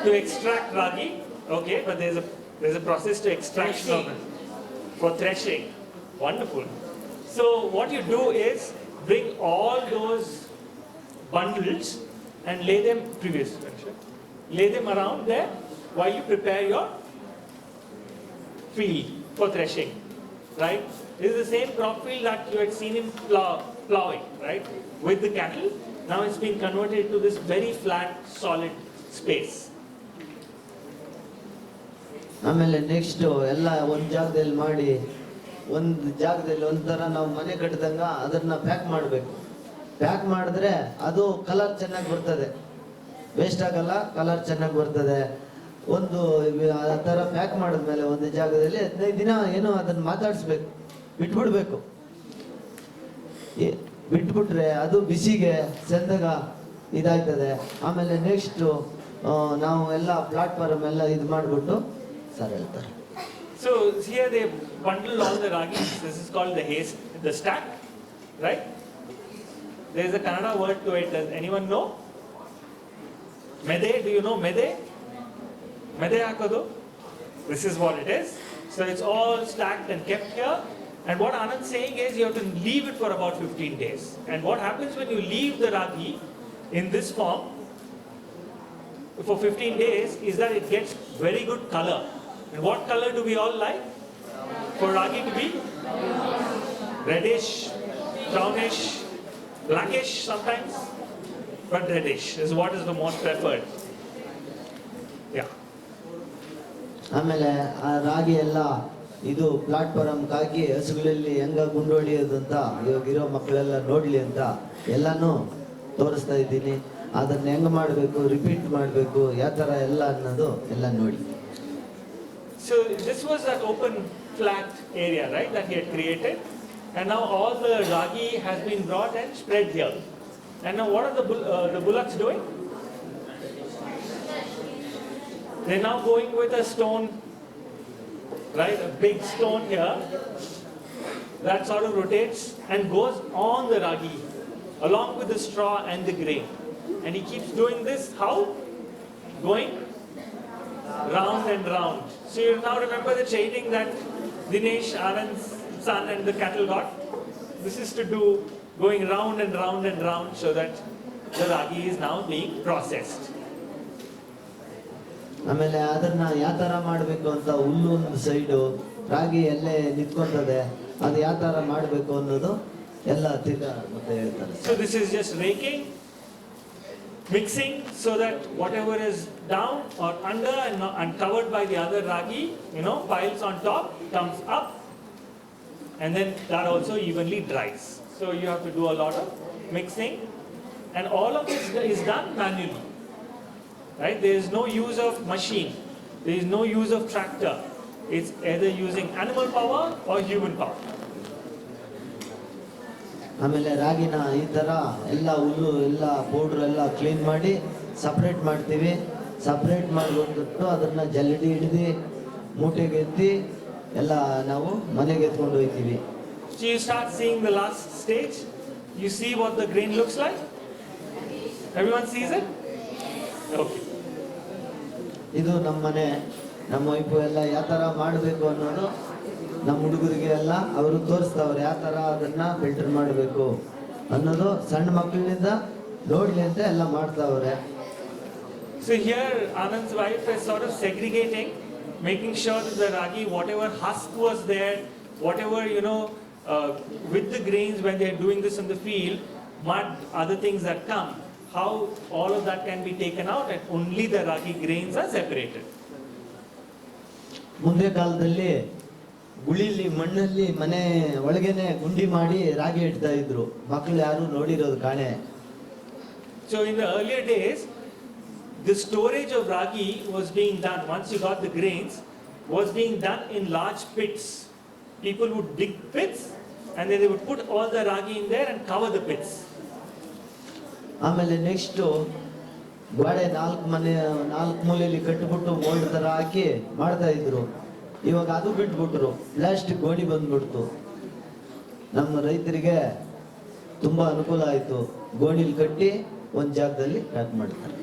To extract ragi, okay, but there's a process to extraction of it for threshing. Wonderful. So what you do is bring all those bundles and lay them around there while you prepare your field for threshing, right? This is the same crop field that you had seen him plowing, right, with the cattle. Now it's been converted to this very flat, solid space. ಆಮೇಲೆ next ಎಲ್ಲ ಒಂದು ಜಾಗದಲ್ಲಿ ಮಾಡಿ ಒಂದು ಜಾಗದಲ್ಲಿ ಒಂಥರ ನಾವು ಮನೆ ಕಟ್ಟಿದಂಗ ಅದನ್ನ ಪ್ಯಾಕ್ ಮಾಡಬೇಕು. ಪ್ಯಾಕ್ ಮಾಡಿದ್ರೆ ಅದು ಕಲರ್ ಚೆನ್ನಾಗಿ ಬರ್ತದೆ, ವೇಸ್ಟ್ ಆಗಲ್ಲ, ಕಲರ್ ಚೆನ್ನಾಗಿ ಬರ್ತದೆ. ಒಂದು ಆ ಥರ ಪ್ಯಾಕ್ ಮಾಡಿದ್ಮೇಲೆ ಒಂದು ಜಾಗದಲ್ಲಿ 15 ದಿನ ಏನೋ ಅದನ್ನ ಮಾತಾಡಿಸ್ಬೇಕು, ಬಿಟ್ಬಿಡ್ಬೇಕು. ಬಿಟ್ಬಿಟ್ರೆ ಅದು ಬಿಸಿಗೆ ಚಂದಾಗ ಇದಾಯ್ತದೆ. ಆಮೇಲೆ ನೆಕ್ಸ್ಟ್ ನಾವು ಎಲ್ಲ ಪ್ಲಾಟ್ಫಾರ್ಮ್ ಎಲ್ಲ ಇದು ಮಾಡಿಬಿಟ್ಟು ಸರ್ ಹೇಳ್ತಾರೆ. So here they bundle all the ragi. This is called the stack, right? There is a Kannada word to it. Does anyone know? Mede, do you know mede? Mede hakodu? This is what it is. So it's all stacked and kept here. And what Anand's saying is you have to leave it for about 15 days. And what happens when you leave the ragi in this form for 15 days is that it gets very good color. And what color do we all like? For ragi to be reddish, brownish, blackish sometimes, but reddish is what is the most preferred. Yeah. ಆಮೇಲೆ ಆ ರಾಗಿ ಎಲ್ಲ ಇದು platform ಹಾಕಿ ಹಸುಗಳಲ್ಲಿ ಹೆಂಗ ಗುಂಡು ಹೊಡಿಯೋದು ಅಂತ ಇವಾಗಿರೋ ಮಕ್ಕಳೆಲ್ಲ ನೋಡ್ಲಿ ಅಂತ ಎಲ್ಲಾನು ತೋರಿಸ್ತಾ ಇದ್ದೀನಿ. ಅದನ್ನ ಹೆಂಗ್ ಮಾಡಬೇಕು, ರಿಪೀಟ್ ಮಾಡಬೇಕು, ಯಾವ ಥರ ಎಲ್ಲ ಅನ್ನೋದು ಎಲ್ಲ ನೋಡಿ. So this was that open flat area, right, that he had created, and now all the ragi has been brought and spread here. And now what are the bullocks doing? They're now going with a stone, right, a big stone here that sort of rotates and goes on the ragi along with the straw and the grain. And he keeps doing this, how? Going round and round. So you now remember the training that Dinesh, Anand's son, and the cattle got? This is to do going round and round and round so that the ragi is now being processed. ಆಮೇಲೆ ಅದನ್ನ ಯಾವ ಥರ ಮಾಡಬೇಕು ಅಂತ ಹುಲ್ಲು ಒಂದು side, ರಾಗಿ ಎಲ್ಲೇ ನಿಂತ್ಕೊಂತದೆ, ಅದು ಯಾವ ಥರ ಮಾಡಬೇಕು ಅನ್ನೋದು ಎಲ್ಲ ತಿರ್ಗಾ ಮತ್ತೆ ಹೇಳ್ತಾರೆ. So this is just raking, mixing so that whatever is down or under and covered by the other ragi, piles on top, comes up, and then that also evenly dries. So you have to do a lot of mixing, and all of this is done manually. right? There is no use of machine. There is no use of tractor. It's either using animal power or human power. ಆಮೇಲೆ ರಾಗಿನ ಈ ಥರ ಎಲ್ಲ ಹುಲ್ಲು ಎಲ್ಲ powder ಎಲ್ಲ clean ಮಾಡಿ separate ಮಾಡ್ತೀವಿ. ಸಪ್ರೇಟ್ ಮಾಡಿಬಿಟ್ಟು ಅದನ್ನು ಜಲ್ಲಡಿ ಹಿಡಿದು ಮೂಟೆಗೆ ಎತ್ತಿ ಎಲ್ಲ ನಾವು ಮನೆಗೆ ಎತ್ಕೊಂಡು ಹೋಗ್ತೀವಿ. So you start seeing the last stage. You see what the grain looks like? Everyone sees it? Okay. ಇದು ನಮ್ಮ ಮನೆ, ನಮ್ಮ ವೈಫು ಎಲ್ಲ ಯಾವ ಥರ ಮಾಡಬೇಕು ಅನ್ನೋದು ನಮ್ಮ ಹುಡುಗರಿಗೆ ಎಲ್ಲ ಅವರು ತೋರಿಸ್ತಾವ್ರೆ, ಯಾವ ಥರ ಅದನ್ನು ಫಿಲ್ಟರ್ ಮಾಡಬೇಕು ಅನ್ನೋದು ಸಣ್ಣ ಮಕ್ಕಳಿಂದ ನೋಡಲಿ ಅಂತ ಎಲ್ಲ ಮಾಡ್ತಾವ್ರೆ. So here Anand's wife is sort of segregating, making sure that the ragi, whatever husk was there, whatever, with the grains when they're doing this in the field, mud, other things that come, how all of that can be taken out and only the ragi grains are separated. ಮುಂದೆ ಕಾಲದಲ್ಲಿ ಗುಳಿಲಿ ಮಣ್ಣಲ್ಲಿ ಮನೆ ಒಳಗೇನೆ ಗುಂಡಿ ಮಾಡಿ ರಾಗಿ ಇಡ್ತಾ ಇದ್ರು, ಮಕ್ಕಳು ಯಾರು ನೋಡಿರೋದು ಕಾಣೆ. So in the earlier days, the storage of ragi was being done, once you got the grains, was being done in large pits. People would dig pits and then they would put all the ragi in there and cover the pits. ಆಮೇಲೆ next ಗೋಡೆ ನಾಲ್ಕು ಮೂಲೆಯಲ್ಲಿ ಕಟ್ಟಿಬಿಟ್ಟು mould ಥರ ಹಾಕಿ ಮಾಡ್ತಾ ಇದ್ರು. ಇವಾಗ ಅದು ಬಿಟ್ಬಿಟ್ರು, plastic ಗೋಣಿ ಬಂದ್ಬಿಡ್ತು. ನಮ್ಮ ರೈತರಿಗೆ ತುಂಬ ಅನುಕೂಲ ಆಯಿತು, ಗೋಣಿಲಿ ಕಟ್ಟಿ ಒಂದು ಜಾಗದಲ್ಲಿ ಪ್ಯಾಕ್ ಮಾಡ್ತಾರೆ.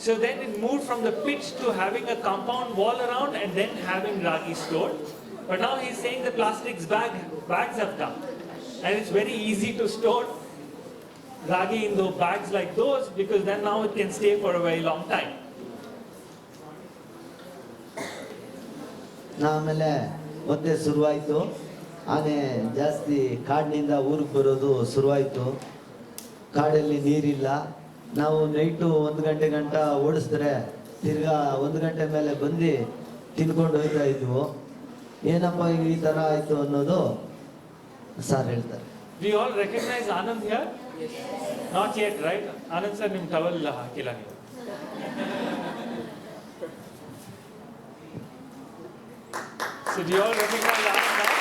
So then it moved from the pit to having a compound wall around and then having ragi stored. But now he's saying the plastics bags have come. And it's very easy to store ragi in those bags like those because then now it can stay for a very long time. ಆಮೇಲೆ ಮತ್ತೆ ಶುರುವಾಯಿತು, ಆನೆ ಜಾಸ್ತಿ ಕಾಡಿನಿಂದ ಊರಿಗೆ ಬರೋದು ಶುರುವಾಯಿತು. ಕಾಡಲ್ಲಿ ನೀರಿಲ್ಲ, ನಾವು ನೈಟು 1 ಗಂಟೆ ಓಡಿಸಿದ್ರೆ ತಿರ್ಗಾ 1 ಗಂಟೆ ಮೇಲೆ ಬಂದು ತಿನ್ಕೊಂಡು ಹೋಗ್ತಾ ಇದ್ವು. ಏನಪ್ಪ ಈ ಥರ ಆಯಿತು ಅನ್ನೋದು ಸಾರ್ ಹೇಳ್ತಾರೆ. Do you all recognize Anand here? Yes. Not yet, right? Anand sir, nim towel hakila ನೀವು. So do you all recognize Anand now?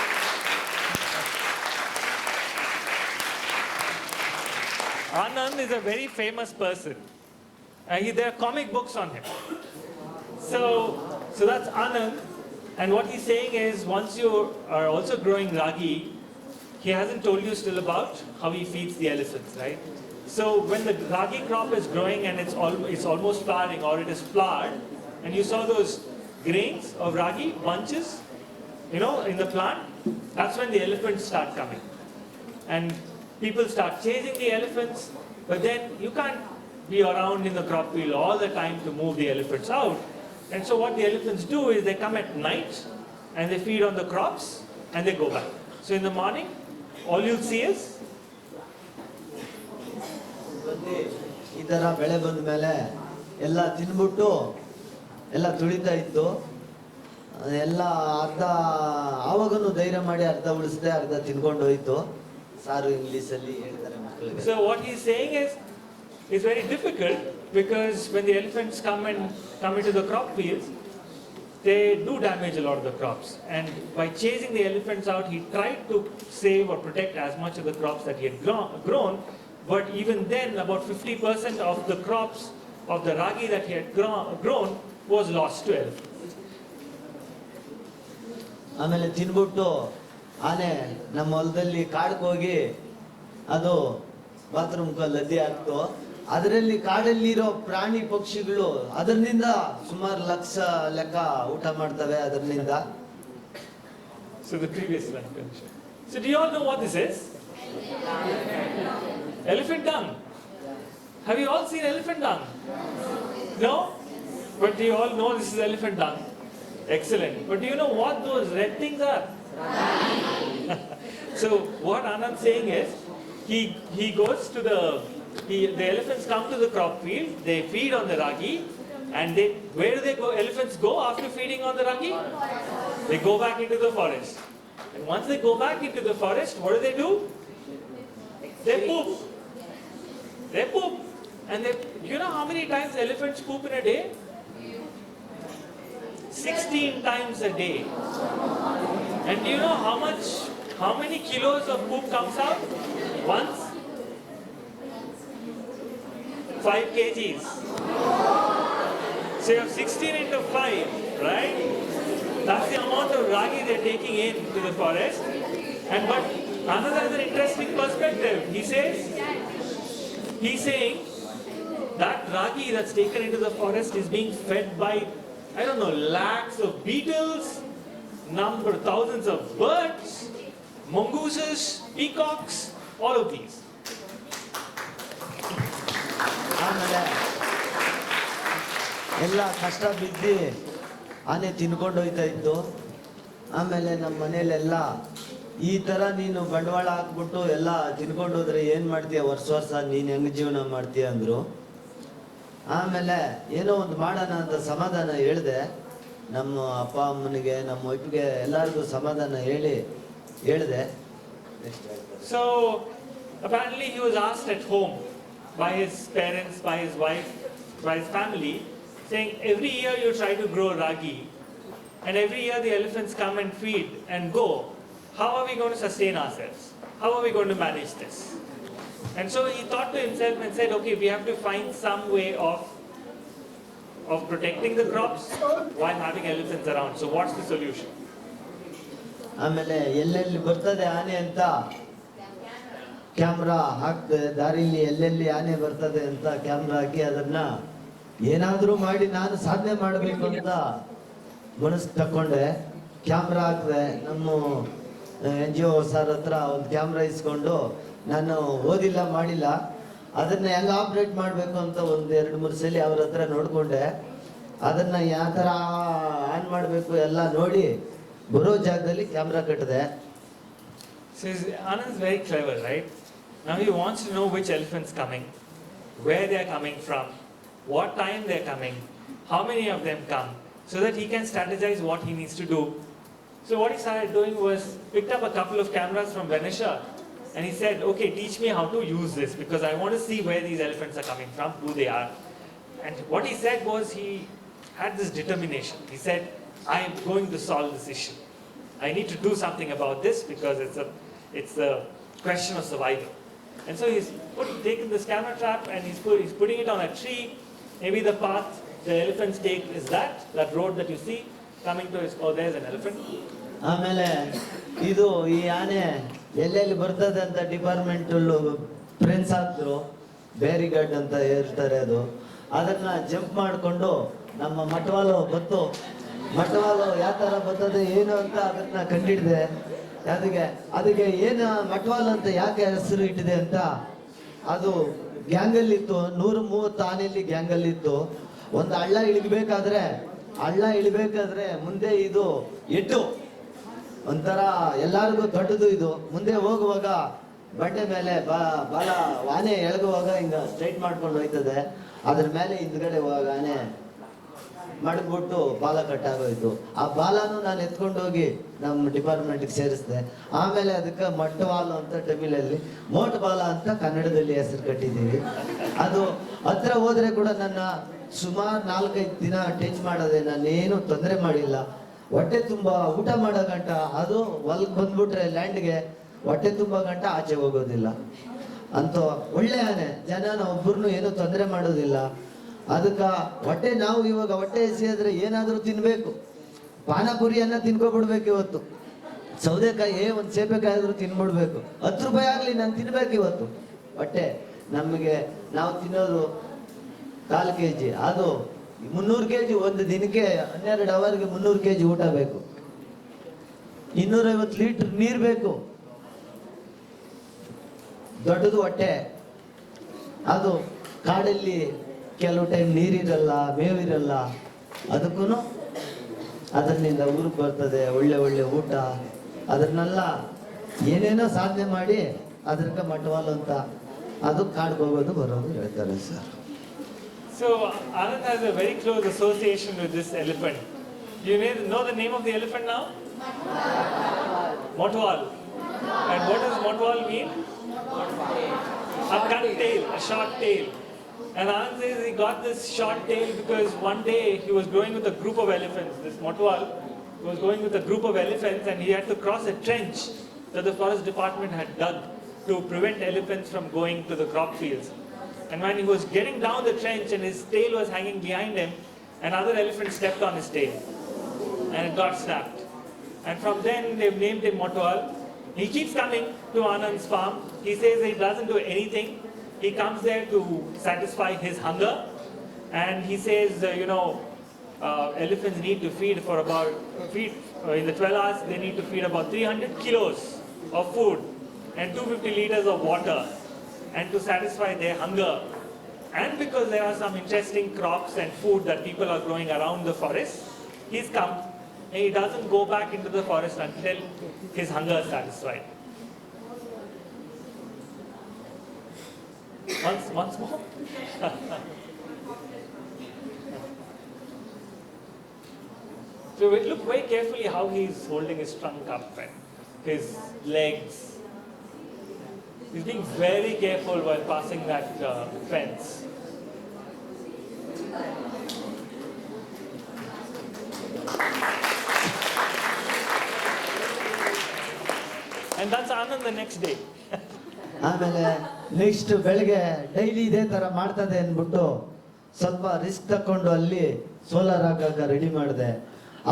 Anand is a very famous person. There are comic books on him. So that's Anand. And what he's saying is, once you are also growing ragi, he hasn't told you still about how he feeds the elephants, right? So when the ragi crop is growing and it's almost flowering or it is flowered, and you saw those grains of ragi bunches, in the plant, that's when the elephants start coming. And people start chasing the elephants, but then you can't be around in the crop field all the time to move the elephants out. And so what the elephants do is they come at night and they feed on the crops and they go back. So in the morning, all you'll see is ಈ ಥರ ಬೆಳೆ ಬಂದ ಮೇಲೆ ಎಲ್ಲ ತಿನ್ಬಿಟ್ಟು ಎಲ್ಲ ತುಳಿತಾ ಇತ್ತು. ಎಲ್ಲ ಅರ್ಧ ಆವಾಗನು ಧೈರ್ಯ ಮಾಡಿ ಅರ್ಧ ಉಳಿಸ್ದೆ, ಅರ್ಧ ತಿನ್ಕೊಂಡು ಹೋಯ್ತು. ಸಾರು ಇಂಗ್ಲೀಷಲ್ಲಿ ಹೇಳ್ತಾರೆ ಮಕ್ಕಳಿಗೆ. So what he's saying is, it's very difficult because when the elephants come into the crop fields, they do damage a lot of the crops. And by chasing the elephants out, he tried to save or protect as much of the crops that he had grown. But even then, about 50% of the crops of the ragi that he had grown was lost to elephants. ಆಮೇಲೆ ತಿನ್ಬಿಟ್ಟು ಆನೆ ನಮ್ಮ ಹೊಲದಲ್ಲಿ ಕಾಡ್ಗೆ ಹೋಗಿ ಅದು ಬಾತ್ರೂಮ್ಗೆ ಲದ್ದಿ ಹಾಕ್ತು. ಅದರಲ್ಲಿ ಕಾಡಲ್ಲಿರೋ ಪ್ರಾಣಿ ಪಕ್ಷಿಗಳು ಅದರಿಂದ ಸುಮಾರು ಲಕ್ಷ ಲೆಕ್ಕ ಊಟ ಮಾಡ್ತವೆ ಅದರಿಂದ. So the previous slide. So do you all know what this is? Elephant dung. Have you all seen elephant dung? No? But do you all know this is elephant dung? Excellent. But do you know what those red things are? So what Anand's saying is, he goes to the elephants come to the crop field, they feed on the ragi, and where do they go? Elephants go after feeding on the ragi? They go back into the forest. And once they go back into the forest, what do? They poop. They poop. And you know how many times elephants poop in a day? 16 times a day. And do you know how many kilos of poop comes out? Once? 5 kgs. So you have 16 into 5, right? That's the amount of ragi they're taking into the forest. And but another interesting perspective, he's saying that ragi that's taken into the forest is being fed by, I don't know, lakhs of beetles, thousands of birds, mongooses, peacocks, all of these. ಆಮೇಲೆ ಎಲ್ಲ ಕಷ್ಟ ಬಿದ್ದು ಆನೆ ತಿನ್ಕೊಂಡು ಹೋಯ್ತಾ ಇತ್ತು. ಆಮೇಲೆ ನಮ್ಮ ಮನೇಲೆಲ್ಲ ಈ ಥರ ನೀನು ಬಂಡವಾಳ ಹಾಕ್ಬಿಟ್ಟು ಎಲ್ಲ ತಿನ್ಕೊಂಡು ಹೋದ್ರೆ ಏನು ಮಾಡ್ತೀಯ, ವರ್ಷ ನೀನು ಹೆಂಗೆ ಜೀವನ ಮಾಡ್ತೀಯ ಅಂದರು. ಆಮೇಲೆ ಏನೋ ಒಂದು ಮಾಡೋಣ ಅಂತ ಸಮಾಧಾನ ಹೇಳಿದೆ. ನಮ್ಮ ಅಪ್ಪ ಅಮ್ಮನಿಗೆ, ನಮ್ಮ ವೈಫ್ಗೆ ಎಲ್ಲರಿಗೂ ಸಮಾಧಾನ ಹೇಳಿದೆ. So apparently he was asked at home by his parents, by his wife, by his family, saying every year you try to grow ragi and every year the elephants come and feed and go. How are we going to sustain ourselves? How are we going to manage this? And so he thought to himself and said, okay, we have to find some way of protecting the crops while having elephants around. So what's the solution? ಆಮೇಲೆ ಎಲ್ಲೆಲ್ಲಿ ಬರ್ತದೆ ಆನೆ ಅಂತ camera ಹಾಕ್ದೆ, ದಾರಿಲಿ ಎಲ್ಲೆಲ್ಲಿ ಆನೆ ಬರ್ತದೆ ಅಂತ ಕ್ಯಾಮ್ರಾ ಹಾಕಿ ಅದನ್ನ ಏನಾದರೂ ಮಾಡಿ ನಾನು ಸಾಧನೆ ಮಾಡಬೇಕು ಅಂತ ಮನಸ್ಸು ತಕೊಂಡೆ. ಕ್ಯಾಮ್ರಾ ಹಾಕಿದೆ. ನಮ್ಮ NGO ಸರ್ ಹತ್ರ ಒಂದು ಕ್ಯಾಮ್ರಾ ಇಸ್ಕೊಂಡು, ನಾನು ಓದಿಲ್ಲ ಮಾಡಿಲ್ಲ, ಅದನ್ನ ಹೆಂಗೆ ಆಪ್ರೇಟ್ ಮಾಡಬೇಕು ಅಂತ ಒಂದು 2-3 ಸಲ ಅವ್ರ ಹತ್ರ ನೋಡಿಕೊಂಡೆ. ಅದನ್ನ ಯಾವ ಥರ ಆನ್ ಮಾಡಬೇಕು ಎಲ್ಲ ನೋಡಿ ಬರೋ ಜಾಗದಲ್ಲಿ ಕ್ಯಾಮ್ರಾ ಕಟ್ಟಿದೆ. So Anand is very clever, right? Now he wants to know which elephants coming, where they are coming from, what time they are coming, how many of them come, so that he can strategize what he needs to do. So what he started doing was picked up a couple of cameras from Venetia and he said, okay, teach me how to use this because I want to see where these elephants are coming from, who they are. And what he said was he had this determination. He said, I am going to solve this issue. I need to do something about this because it's a question of survival. And so he's taken this camera trap and he's putting it on a tree. Maybe the path the elephants take is that road that you see coming to his, oh, there's an elephant. ಆಮೇಲೆ ಇದು ಈ ಆನೆ ಎಲ್ಲೆಲ್ಲಿ ಬರ್ತದೆ ಅಂತ ಡಿಪಾರ್ಟ್ಮೆಂಟಲ್ಲು friends ಹಾಕಿದ್ರು. Barricade ಅಂತ ಹೇಳ್ತಾರೆ ಅದು. ಅದನ್ನ ಜಂಪ್ ಮಾಡಿಕೊಂಡು ನಮ್ಮ ಮಟ್ವಾಲು ಯಾವ ಥರ ಬರ್ತದೆ ಏನು ಅಂತ ಅದನ್ನ ಕಂಡಿಡಿದೆ. ಅದಕ್ಕೆ ಏನು ಮಟ್ವಾಲ್ ಅಂತ ಯಾಕೆ ಹೆಸರು ಇಟ್ಟಿದೆ ಅಂತ, ಅದು ಗ್ಯಾಂಗಲ್ಲಿತ್ತು, 130 ಆನೆಯಲ್ಲಿ ಗ್ಯಾಂಗಲ್ಲಿತ್ತು. ಒಂದು ಹಳ್ಳ ಇಳಿಬೇಕಾದ್ರೆ ಮುಂದೆ ಇದು ಎಟ್ಟು ಒಂಥರ ಎಲ್ಲರಿಗೂ ದೊಡ್ಡದು. ಇದು ಮುಂದೆ ಹೋಗುವಾಗ ಬಂಡೆ ಮೇಲೆ ಬಾಲ ಆನೆ ಎಳಗುವಾಗ ಹಿಂಗ ಸ್ಟ್ರೈಟ್ ಮಾಡ್ಕೊಂಡು ಹೋಯ್ತದೆ. ಅದ್ರ ಮೇಲೆ ಹಿಂದ್ಗಡೆ ಹೋಗುವಾಗ ಆನೆ ಮಡಗ್ಬಿಟ್ಟು ಬಾಲ ಕಟ್ಟಾಗೋಯ್ತು. ಆ ಬಾಲನು ನಾನು ಎತ್ಕೊಂಡು ಹೋಗಿ ನಮ್ಮ ಡಿಪಾರ್ಟ್ಮೆಂಟ್ಗೆ ಸೇರಿಸಿದೆ. ಆಮೇಲೆ ಅದಕ್ಕೆ ಮಟ್ಟವಾಲು ಅಂತ ತಮಿಳಲ್ಲಿ, ಮೋಟ್ ಬಾಲ ಅಂತ ಕನ್ನಡದಲ್ಲಿ ಹೆಸರು ಕಟ್ಟಿದ್ದೀವಿ. ಅದು ಹತ್ರ ಹೋದ್ರೆ ಕೂಡ ನನ್ನ ಸುಮಾರು 4-5 ದಿನ ಟಚ್ ಮಾಡೋದೆ, ನಾನೇನು ತೊಂದರೆ ಮಾಡಿಲ್ಲ. ಹೊಟ್ಟೆ ತುಂಬ ಊಟ ಮಾಡೋ ಗಂಟ ಅದು ಹೊಲ್ಗೆ ಬಂದ್ಬಿಟ್ರೆ ಲ್ಯಾಂಡ್ಗೆ ಹೊಟ್ಟೆ ತುಂಬ ಗಂಟ ಆಚೆ ಹೋಗೋದಿಲ್ಲ ಅಂತ ಒಳ್ಳೆ ಆನೆ. ಜನನ ಒಬ್ಬರನ್ನು ಏನು ತೊಂದರೆ ಮಾಡೋದಿಲ್ಲ. ಅದಕ್ಕೆ ನಾವು ಇವಾಗ ಹೊಟ್ಟೆ ಎಸೆಯಿದ್ರೆ ಏನಾದರೂ ತಿನ್ಬೇಕು. ಪಾನಪುರಿಯನ್ನ ತಿನ್ಕೊಬಿಡ್ಬೇಕು ಇವತ್ತು. ಸೌದೆಕಾಯಿ ಒಂದು ಸೇಬೆಕಾಯಿ ಆದರೂ ತಿನ್ಬಿಡ್ಬೇಕು. 10 ರೂಪಾಯಿ ಆಗಲಿ ನಾನು ತಿನ್ಬೇಕು ಇವತ್ತು. ಹೊಟ್ಟೆ ನಮಗೆ ನಾವು ತಿನ್ನೋದು 4 kg, ಅದು 300 kg ಒಂದು ದಿನಕ್ಕೆ. 12 ಅವರ್ಗೆ 300 kg ಊಟ ಬೇಕು. 250 ಲೀಟರ್ ನೀರು ಬೇಕು. ದೊಡ್ಡದು ಹೊಟ್ಟೆ. ಅದು ಕಾಡಲ್ಲಿ ಕೆಲವು ಟೈಮ್ ನೀರಿರಲ್ಲ, ಮೇವಿರಲ್ಲ. ಅದಕ್ಕೂ ಅದರಿಂದ ಊರಿಗೆ ಬರ್ತದೆ ಒಳ್ಳೆ ಊಟ. ಅದನ್ನೆಲ್ಲ ಏನೇನೋ ಸಾಧನೆ ಮಾಡಿ ಅದಕ್ಕೆ ಮಟ್ವಾಲ್ ಅಂತ ಅದು ಕಾಡ್ಗೆ ಹೋಗೋದು ಬರೋದು ಹೇಳ್ತಾರೆ sir. So Anand has a very close association with this elephant. Do you know the name of the elephant now? Motwal. And what does Motwal mean? A cut tail, a short tail. And Anand says he got this short tail because one day he was going with a group of elephants. This Motwal was going with a group of elephants and he had to cross a trench that the forest department had dug to prevent elephants from going to the crop fields. And when he was getting down the trench and his tail was hanging behind him, another elephant stepped on his tail and it got snapped. And from then they've named him Motwal. He keeps coming to Anand's farm. He says he doesn't do anything. He comes there to satisfy his hunger. And he says, elephants need to feed for in the 12 hours, they need to feed about 300 kilos of food and 250 liters of water, and to satisfy their hunger. And because there are some interesting crops and food that people are growing around the forest, he's come and he doesn't go back into the forest until his hunger is satisfied. Once more. So we look very carefully how he's holding his trunk up and his legs. He's being very careful while passing that fence. And that's Anand the next day. ಆಮೇಲೆ next ಬೆಳಗ್ಗೆ daily ಇದೇ ತರ ಮಾಡ್ತದೆ ಅಂದ್ಬಿಟ್ಟು ಸ್ವಲ್ಪ risk ತಕೊಂಡು ಅಲ್ಲಿ solar ಹಾಕಾಕ ರೆಡಿ ಮಾಡಿದೆ.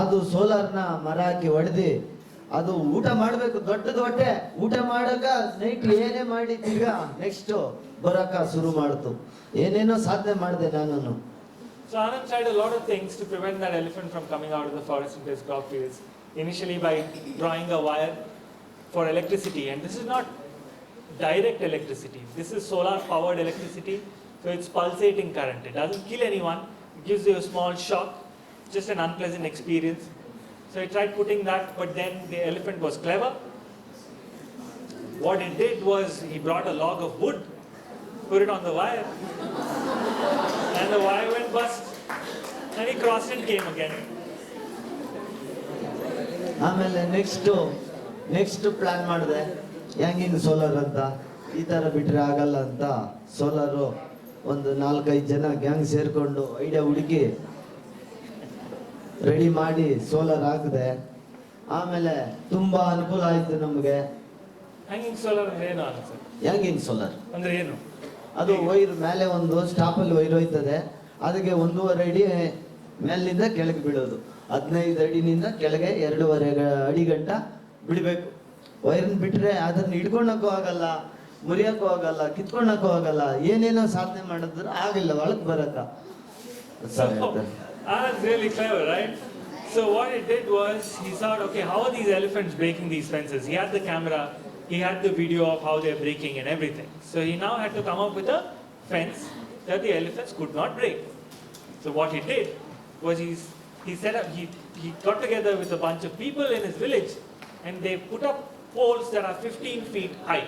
ಅದು ಸೋಲಾರ್ನ ಮರ ಹಾಕಿ ಹೊಡೆದು ಅದು ಊಟ ಮಾಡಬೇಕು, ದೊಡ್ಡದು ಹೊಟ್ಟೆ ಊಟ ಮಾಡಕ ನೈಟ್ ಏನೇ ಮಾಡಿ ತಿರ್ಗಾ ನೆಕ್ಸ್ಟ್ ಬರಕ ಶುರು ಮಾಡ್ತು. ಏನೇನೋ ಸಾಧನೆ ಮಾಡಿದೆ ನಾನು. So Anand tried a lot of things to prevent that elephant from coming out of the forest into his crop fields. Initially by drawing a wire for electricity, and this is not direct electricity. This is solar powered electricity, so it's pulsating current. It doesn't kill anyone, it gives you a small shock, just an unpleasant experience. So he tried putting that, but then the elephant was clever. What he did was he brought a log of wood, put it on the wire, and the wire went bust, and he crossed and came again. ಆಮೇಲೆ next plan ಮಾಡಿದೆ, hanging solar ಅಂತ. ಈ ಥರ ಬಿಟ್ಟರೆ ಆಗಲ್ಲ ಅಂತ solar ಒಂದು 4-5 ಜನ ಗ್ಯಾಂಗ್ ಸೇರಿಕೊಂಡು ಐಡಿಯಾ ಹುಡುಕಿ ರೆಡಿ ಮಾಡಿ ಸೋಲಾರ್ ಹಾಕಿದೆ. ಆಮೇಲೆ ತುಂಬ ಅನುಕೂಲ ಆಯಿತು ನಮಗೆ. ಹ್ಯಾಂಗಿಂಗ್ ಸೋಲಾರ್ ಅಂದ್ರೆ ಏನು ಅನ್ಸುತ್ತೆ? ಹ್ಯಾಂಗಿಂಗ್ ಸೋಲಾರ್ ಅಂದ್ರೆ ಏನು? ಅದು ವೈರ್ ಮೇಲೆ ಒಂದು ಸ್ಟಾಪಲ್ಲಿ ವೈರ್ ಹೋಯ್ತದೆ, ಅದಕ್ಕೆ 1.5 ಅಡಿ ಮೇಲಿನಿಂದ ಕೆಳಗೆ ಬೀಳೋದು. 15 ಅಡಿನಿಂದ ಕೆಳಗೆ 2.5 ಅಡಿ ಗಂಟ ಬಿಡಬೇಕು. ವೈರನ್ನ ಬಿಟ್ಟರೆ ಅದನ್ನು ಹಿಡ್ಕೊಳಕ್ಕೂ ಆಗಲ್ಲ, ಮುರಿಯೋಕ್ಕೂ ಆಗಲ್ಲ, ಕಿತ್ಕೊಳಕ್ಕೂ ಆಗಲ್ಲ, ಏನೇನೋ ಸಾಧನೆ ಮಾಡಿದ್ರೆ ಆಗಿಲ್ಲ ಒಳಗೆ ಬರಕ್ಕ. Anand's really clever, right? So what he did was he thought, okay, how are these elephants breaking these fences? He had the camera, he had the video of how they're breaking and everything. So he now had to come up with a fence that the elephants could not break. So what he did was he set up, he got together with a bunch of people in his village, and they put up poles that are 15 feet high.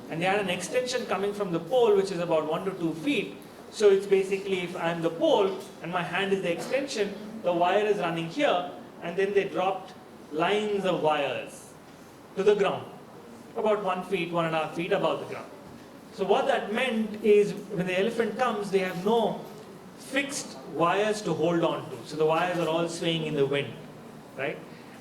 And they had an extension coming from the pole which is about 1 to 2 feet. So it's basically, if I'm the pole and my hand is the extension, the wire is running here, and then they dropped lines of wires to the ground, about 1 feet, 1.5 feet above the ground. So what that meant is when the elephant comes, they have no fixed wires to hold on to. So the wires are all swaying in the wind, right?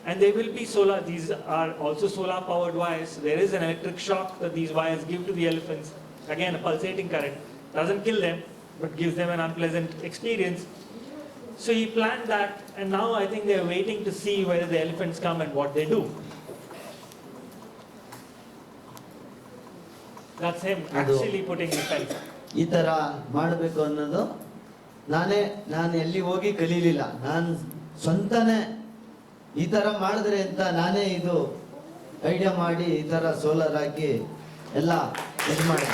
And they will be solar, these are also solar powered wires. So there is an electric shock that these wires give to the elephants. Again, a pulsating current. Doesn't kill them, but gives them an unpleasant experience. So he planned that, and now I think they're waiting to see whether the elephants come and what they do. That's him actually putting the fence. ಈ ಥರ ಮಾಡಬೇಕು ಅನ್ನೋದು ನಾನು ಎಲ್ಲಿ ಹೋಗಿ ಕಲೀಲಿಲ್ಲ, ನಾನು ಸ್ವಂತನೇ ಈ ಥರ ಮಾಡಿದ್ರೆ ಅಂತ ನಾನೇ ಇದು ಐಡಿಯಾ ಮಾಡಿ ಈ ಥರ ಸೋಲಾರ್ ಹಾಕಿ ಎಲ್ಲ ಇದು ಮಾಡಿ.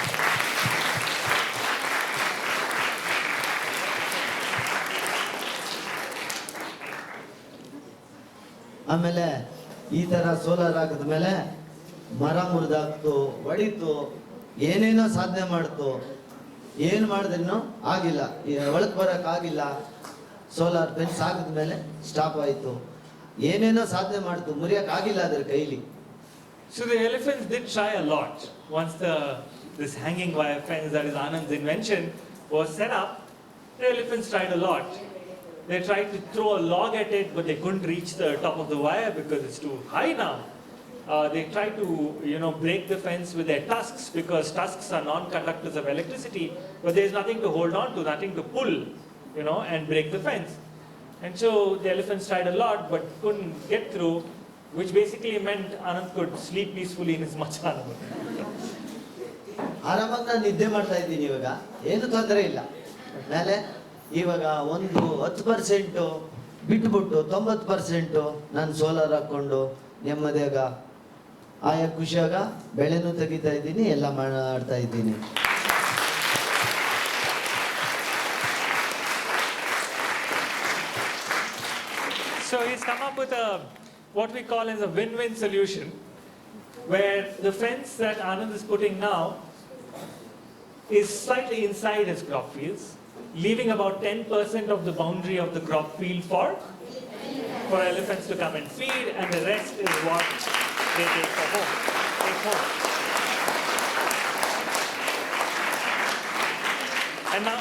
ಆಮೇಲೆ ಈ ಥರ ಸೋಲಾರ್ ಹಾಕಿದ್ಮೇಲೆ ಮರ ಮುರಿದಾಕ್ತು, ಹೊಡಿತು, ಏನೇನೋ ಸಾಧನೆ ಮಾಡ್ತು. ಏನು ಮಾಡಿದ್ರೂ ಆಗಿಲ್ಲ, ಒಳಗೆ ಬರೋಕ್ಕಾಗಿಲ್ಲ. ಸೋಲಾರ್ ಫೆನ್ಸ್ ಹಾಕಿದ್ಮೇಲೆ ಸ್ಟಾಪ್ ಆಯಿತು. ಏನೇನೋ ಸಾಧನೆ ಮಾಡ್ತು, ಮುರಿಯೋಕ್ಕಾಗಿಲ್ಲ ಅದ್ರ ಕೈಲಿ. So the elephants did try a lot. Once this hanging wire fence, that is Anand's invention, was set up, the elephants tried a lot. They tried to throw a log at it, but they couldn't reach the top of the wire because it's too high now. They tried to, break the fence with their tusks because tusks are non-conductors of electricity, but there's nothing to hold on to, nothing to pull, and break the fence. And so the elephants tried a lot, but couldn't get through, which basically meant Anand could sleep peacefully in his machana. ಆರಾಮಾಗಿ ನಾನು ನಿದ್ದೆ ಮಾಡ್ತಾ ಇದ್ದೀನಿ ಇವಾಗ, ಏನು ತೊಂದರೆ ಇಲ್ಲ. ಮೇಲೆ ಇವಾಗ ಒಂದು 10% ಬಿಟ್ಬಿಟ್ಟು 90% ನಾನು ಸೋಲಾರ್ ಹಾಕೊಂಡು ನೆಮ್ಮದಿಯಾಗ ಆಯಾ ಖುಷಿಯಾಗ ಬೆಳೆನೂ ತೆಗಿತಾ ಇದ್ದೀನಿ, ಎಲ್ಲ ಮಾಡ್ತಾ ಇದ್ದೀನಿ. So he's come up with what we call as a win-win solution, where the fence that Anand is putting now is slightly inside his crop fields, leaving about 10% of the boundary of the crop field for elephants to come and feed, and the rest is what they take home. And now,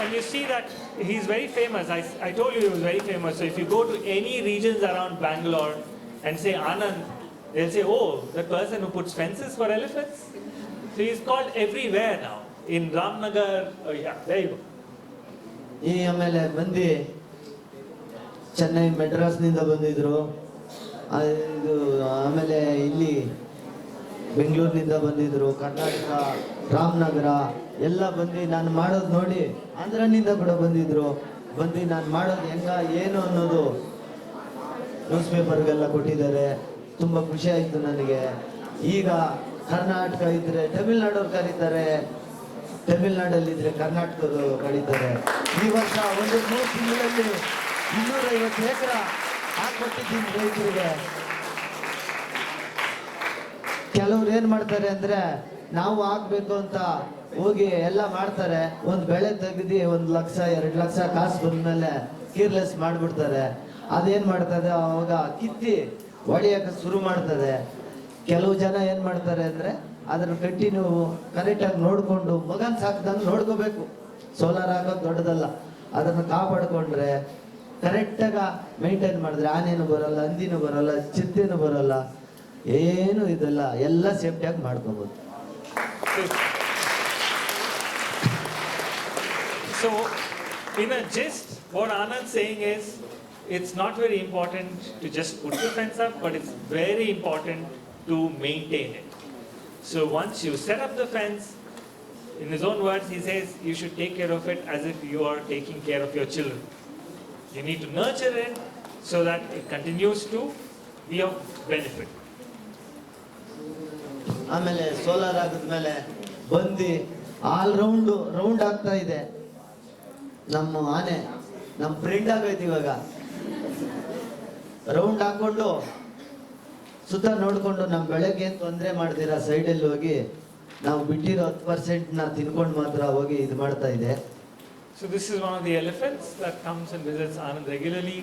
and you see that he's very famous. I told you he was very famous. So if you go to any regions around Bangalore and say Anand, they'll say, oh, the person who puts fences for elephants. So he's called everywhere now. In Ramnagar, oh yeah, there you go. ಈ ಆಮೇಲೆ ಬಂದು ಚೆನ್ನೈ ಮೆಡ್ರಾಸ್ನಿಂದ ಬಂದಿದ್ರು, ಇದು ಆಮೇಲೆ ಇಲ್ಲಿ ಬೆಂಗಳೂರಿನಿಂದ ಬಂದಿದ್ರು, ಕರ್ನಾಟಕ ರಾಮನಗರ ಎಲ್ಲ ಬಂದು ನಾನು ಮಾಡೋದು ನೋಡಿ ಆಂಧ್ರನಿಂದ ಕೂಡ ಬಂದಿದ್ರು. ಬಂದು ನಾನು ಮಾಡೋದು ಏನು ಅನ್ನೋದು ನ್ಯೂಸ್ ಪೇಪರ್ಗೆಲ್ಲ ಕೊಟ್ಟಿದ್ದಾರೆ. ತುಂಬ ಖುಷಿ ಆಯಿತು ನನಗೆ. ಈಗ ಕರ್ನಾಟಕ ಇದ್ರೆ ತಮಿಳ್ನಾಡವ್ರು ಕರೀತಾರೆ, ತಮಿಳ್ನಾಡಲ್ಲಿದ್ರೆ ಕರ್ನಾಟಕದವರು ಕರೀತಾರೆ. ಈ ವರ್ಷ ಒಂದು 3 ತಿಂಗಳಲ್ಲಿ 250 ಎಕರೆ ಹಾಕೊಟ್ಟಿದ್ದೀನಿ ರೈತರಿಗೆ. ಕೆಲವ್ರು ಏನು ಮಾಡ್ತಾರೆ ಅಂದರೆ, ನಾವು ಹಾಕ್ಬೇಕು ಅಂತ ಹೋಗಿ ಎಲ್ಲ ಮಾಡ್ತಾರೆ, ಒಂದು ಬೆಳೆ ತೆಗೆದು 1 ಲಕ್ಷ 2 ಲಕ್ಷ ಕಾಸು ಬಂದಮೇಲೆ ಕೇರ್ಲೆಸ್ ಮಾಡಿಬಿಡ್ತಾರೆ. ಅದೇನು ಮಾಡ್ತದೆ, ಅವಾಗ ಕಿತ್ತಿ ಹೊಡೆಯೋಕೆ ಶುರು ಮಾಡ್ತದೆ. ಕೆಲವು ಜನ ಏನು ಮಾಡ್ತಾರೆ ಅಂದರೆ, ಅದನ್ನು ಕಂಟಿನ್ಯೂ ಕರೆಕ್ಟಾಗಿ ನೋಡಿಕೊಂಡು ಮಗನ ಸಾಕ್ದಂಗೆ ನೋಡ್ಕೋಬೇಕು. ಸೋಲಾರ್ ಹಾಕೋದು ದೊಡ್ಡದಲ್ಲ, ಅದನ್ನು ಕಾಪಾಡಿಕೊಂಡ್ರೆ ಕರೆಕ್ಟಾಗಿ ಮೇಂಟೈನ್ ಮಾಡಿದ್ರೆ ಆನೆನೂ ಬರೋಲ್ಲ, ಹಂದಿನೂ ಬರೋಲ್ಲ, ಚಿರತೆನೂ ಬರೋಲ್ಲ, ಏನು ಇದೆಲ್ಲ ಎಲ್ಲ ಸೇಫ್ಟಿಯಾಗಿ ಮಾಡ್ಕೋಬೋದು. So, in a gist, what Anand's saying is, it's not very important to just put the fence up, but it's very important to maintain it. So once you set up the fence, in his own words, he says you should take care of it as if you are taking care of your children. You need to nurture it so that it continues to be of benefit. ಆಮೇಲೆ solar ಆಗಿದ್ಮೇಲೆ ಬಂದು round ಆಗ್ತಾ ಇದೆ. ನಮ್ಮ ಆನೆ ನಮ್ಮ friend ಆಗೈತೆ ಇವಾಗ. Round ಹಾಕೊಂಡು ಸುತ್ತ ನೋಡಿಕೊಂಡು ನಮ್ಮ ಬೆಳೆಗೆ ಏನು ತೊಂದರೆ ಮಾಡ್ತೀರಾ ಸೈಡಲ್ಲಿ ಹೋಗಿ ನಾವು ಬಿಟ್ಟಿರೋ 10% ತಿನ್ಕೊಂಡು ಮಾತ್ರ ಹೋಗಿ ಇದು ಮಾಡ್ತಾ ಇದೆ. So this is one of the elephants that comes and visits Anand regularly.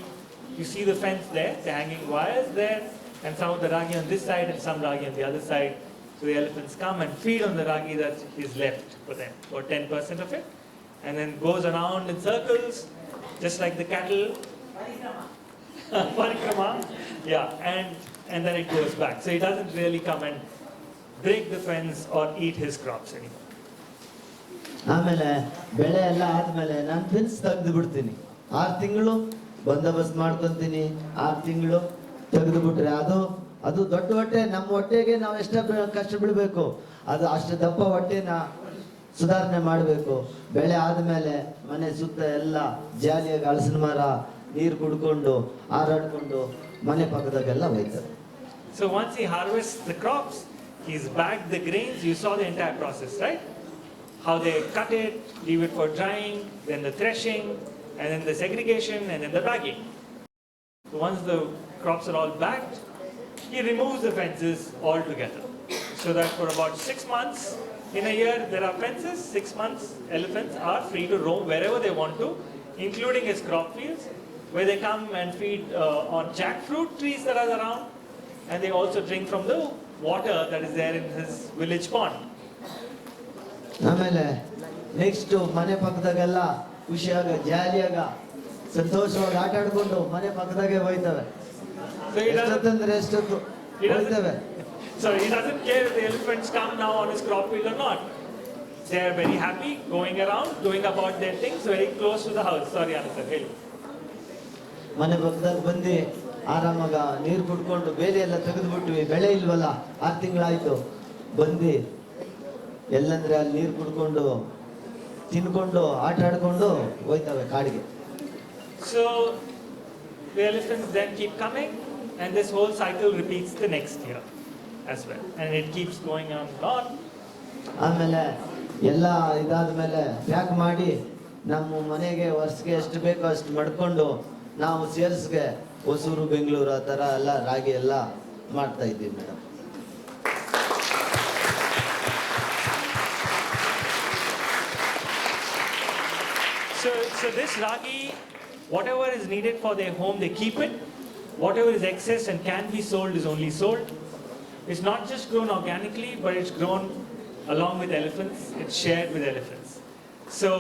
You see the fence there, the hanging wires there, and some of the ragi on this side and some ragi on the other side. So the elephants come and feed on the ragi that is left for them, for 10% of it, and then goes around in circles, just like the cattle. Parikrama, yeah, and then it goes back. So he doesn't really come and break the fence or eat his crops anymore. ಆಮೇಲೆ ಬೆಳೆ ಎಲ್ಲ ಆದ್ಮೇಲೆ ನಾನು fence ತೆಗೆದು ಬಿಡ್ತೀನಿ. 6 ತಿಂಗಳು ಬಂದೋಬಸ್ತ್ ಮಾಡ್ಕೊತೀನಿ, 6 ತಿಂಗಳು ತೆಗೆದು ಬಿಟ್ರೆ ಅದು ದೊಡ್ಡ ಹೊಟ್ಟೆ. ನಮ್ಮ ಹೊಟ್ಟೆಗೆ ನಾವು ಎಷ್ಟು ಕಷ್ಟ ಬಿಡಬೇಕು, ಅದು ಅಷ್ಟು ದಪ್ಪ ಹೊಟ್ಟೆನ ಸುಧಾರಣೆ ಮಾಡಬೇಕು. ಬೆಳೆ ಆದಮೇಲೆ ಮನೆ ಸುತ್ತ ಎಲ್ಲ ಜಾಲಿಯಾಗಿ ಹಲಸಿನ ಮರ ನೀರು ಕುಡ್ಕೊಂಡು ಹಾರಾಡ್ಕೊಂಡು ಮನೆ ಪಕ್ಕದಾಗೆಲ್ಲ ಹೋಯ್ತಾರೆ. So once he harvests the crops, he's bagged the grains. You saw the entire process, right? How they cut it, leave it for drying, then the threshing, and then the segregation, and then the bagging. So once the crops are all bagged, he removes the fences altogether. So that for about 6 months in a year, there are fences. 6 months, elephants are free to roam wherever they want to, including his crop fields, where they come and feed on jackfruit trees that are around, and they also drink from the water that is there in his village pond. ಆಮೇಲೆ next ಮನೆ ಪಕ್ಕದಾಗೆಲ್ಲ ಖುಷಿಯಾಗ ಜಾಲಿಯಾಗ ಸಂತೋಷವಾಗಿ ಆಟ ಆಡ್ಕೊಂಡು ಮನೆ ಪಕ್ಕದಾಗೆ ಹೋಯ್ತವೆ. So he doesn't, ಎಷ್ಟೊತ್ತಂದ್ರೆ ಎಷ್ಟೊತ್ತು he ಹೋಯ್ತವೆ. so he doesn't care if the elephants come now on his crop field or not. They are very happy going around, doing about their things very close to the house. Sorry, Anand, ಹೇಳಿ. ಮನೆ ಪಕ್ಕದಾಗ ಬಂದು ಆರಾಮಾಗ ನೀರು ಕುಡ್ಕೊಂಡು ಬೇರೆ ಎಲ್ಲ ತೆಗೆದುಬಿಟ್ವಿ, ಬೆಳೆ ಇಲ್ವಲ್ಲ, 6 ತಿಂಗಳಾಯ್ತು. ಬಂದು ಎಲ್ಲಂದ್ರೆ ಅಲ್ಲಿ ನೀರು ಕುಡ್ಕೊಂಡು ತಿನ್ಕೊಂಡು ಆಟ ಆಡ್ಕೊಂಡು ಹೋಯ್ತವೆ ಕಾಡಿಗೆ. So the elephants then keep coming, and this whole cycle repeats the next year as well, and it keeps going on and on. ಆಮೇಲೆ ಎಲ್ಲ ಇದಾದ್ಮೇಲೆ ಪ್ಯಾಕ್ ಮಾಡಿ ನಮ್ಮ ಮನೆಗೆ ವರ್ಷಕ್ಕೆ ಎಷ್ಟು ಬೇಕೋ ಅಷ್ಟು ಮಾಡ್ಕೊಂಡು ನಾವು ಸೇಲ್ಸ್ಗೆ ಹೊಸೂರು, ಬೆಂಗಳೂರು ಆ ಥರ ಎಲ್ಲ ರಾಗಿ ಎಲ್ಲ ಮಾಡ್ತಾ ಇದ್ದೀವಿ madam. So this ragi, whatever is needed for their home, they keep it. Whatever is excess and can be sold is only sold. It's not just grown organically, but it's grown along with elephants. It's shared with elephants. So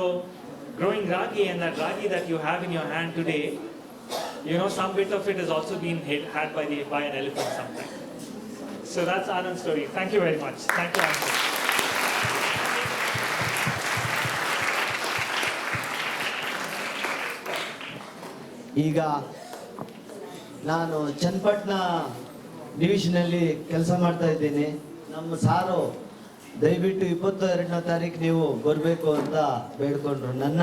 growing ragi, and that ragi that you have in your hand today, you know, some bit of it has also been had by an elephant sometime. So that's Anand's story. Thank you very much. Thank you, Anand. ಈಗ ನಾನು ಚನ್ನಪಟ್ಟಣ ಡಿವಿಷನಲ್ಲಿ ಕೆಲಸ ಮಾಡ್ತಾ ಇದ್ದೀನಿ. ನಮ್ಮ ಸಾರು ದಯವಿಟ್ಟು 22ನೇ ತಾರೀಕು ನೀವು ಬರಬೇಕು ಅಂತ ಬೇಡ್ಕೊಂಡ್ರು. ನನ್ನ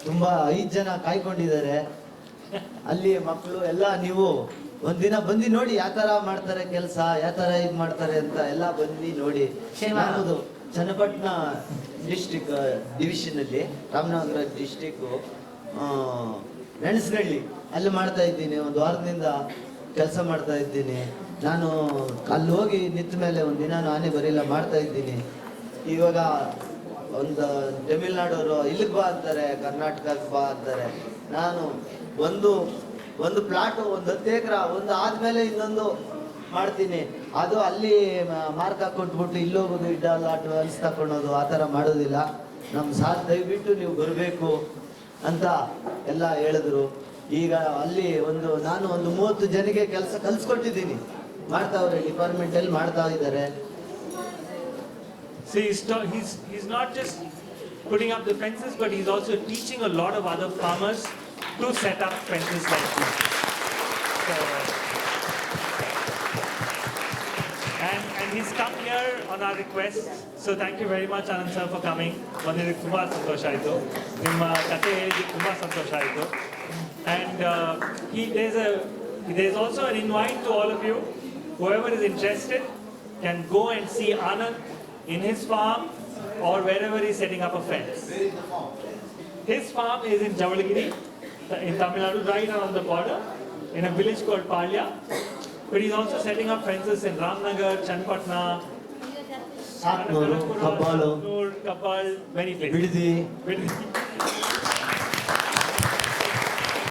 ತುಂಬ 5 ಜನ ಕಾಯ್ಕೊಂಡಿದ್ದಾರೆ. ಅಲ್ಲಿ ಮಕ್ಕಳು ಎಲ್ಲ ನೀವು ಒಂದಿನ ಬಂದು ನೋಡಿ ಯಾವ ಥರ ಮಾಡ್ತಾರೆ ಕೆಲಸ, ಯಾವ ಥರ ಇದು ಮಾಡ್ತಾರೆ ಅಂತ ಎಲ್ಲ ಬಂದು ನೋಡಿ. ನಮ್ಮದು ಚನ್ನಪಟ್ಟಣ ಡಿಸ್ಟಿಕ್ ಡಿವಿಷನಲ್ಲಿ, ರಾಮನಗರ ಡಿಸ್ಟಿಕ್ಕು ಮೆಣಸನಹಳ್ಳಿ ಅಲ್ಲಿ ಮಾಡ್ತಾ ಇದ್ದೀನಿ. 1 ವಾರದಿಂದ ಕೆಲಸ ಮಾಡ್ತಾ ಇದ್ದೀನಿ. ನಾನು ಅಲ್ಲಿ ಹೋಗಿ ನಿಂತ ಮೇಲೆ ಒಂದಿನ ನಾನೇ ಬರೀಲ್ಲ ಮಾಡ್ತಾ ಇದ್ದೀನಿ. ಇವಾಗ ಒಂದು ತಮಿಳ್ನಾಡವರು ಇಲ್ಲಿಗೆ ಬಾ ಅಂತಾರೆ, ಕರ್ನಾಟಕಕ್ಕೆ ಬಾ ಅಂತಾರೆ. ನಾನು ಒಂದು ಪ್ಲಾಟು, 10 ಎಕರೆ, ಒಂದು ಆದಮೇಲೆ ಇನ್ನೊಂದು ಮಾಡ್ತೀನಿ. ಅದು ಅಲ್ಲಿ ಮಾರ್ಕ್ ಹಾಕೊಟ್ಬಿಟ್ಟು ಇಲ್ಲೋಗೋದು, ಇಡ್ಡಲ್ಲ ಅಲ್ಸ್ ತಗೊಳೋದು ಆ ಥರ ಮಾಡೋದಿಲ್ಲ. ನಮ್ಮ ಸಾರ್ ದಯವಿಟ್ಟು ನೀವು ಬರಬೇಕು ಅಂತ ಎಲ್ಲ ಹೇಳಿದ್ರು. ಈಗ ಅಲ್ಲಿ ನಾನು ಒಂದು 30 ಜನಕ್ಕೆ ಕೆಲಸ ಕಲಿಸ್ಕೊಟ್ಟಿದ್ದೀನಿ. ಮಾಡ್ತಾವ್ರೆ, ಡಿಪಾರ್ಟ್ಮೆಂಟಲ್ಲಿ ಮಾಡ್ತಾ ಇದ್ದಾರೆ. See, he's not just putting up the fences, but he's also teaching a lot of other farmers to set up fences like this. So, and he's come here on our request. So thank you very much, Anand sir, for coming. Bandidike ತುಂಬಾ ಸಂತೋಷ ಆಯಿತು. ನಿಮ್ಮ ಕಥೆ ಹೇಳಿದ್ದಕ್ಕೆ ತುಂಬಾ ಸಂತೋಷ ಆಯಿತು. And there's also an invite to all of you. Whoever is interested can go and see Anand in his farm or wherever he's setting up a fence. His farm is in Jabalgiri, in Tamil Nadu, right around the border, in a village called Palya. But he's also setting up fences in Ramnagar, Channapatna, ಸಾಕ್ನೂರು, Kabbalu, Kappal, many places. Bidadi. Biddi.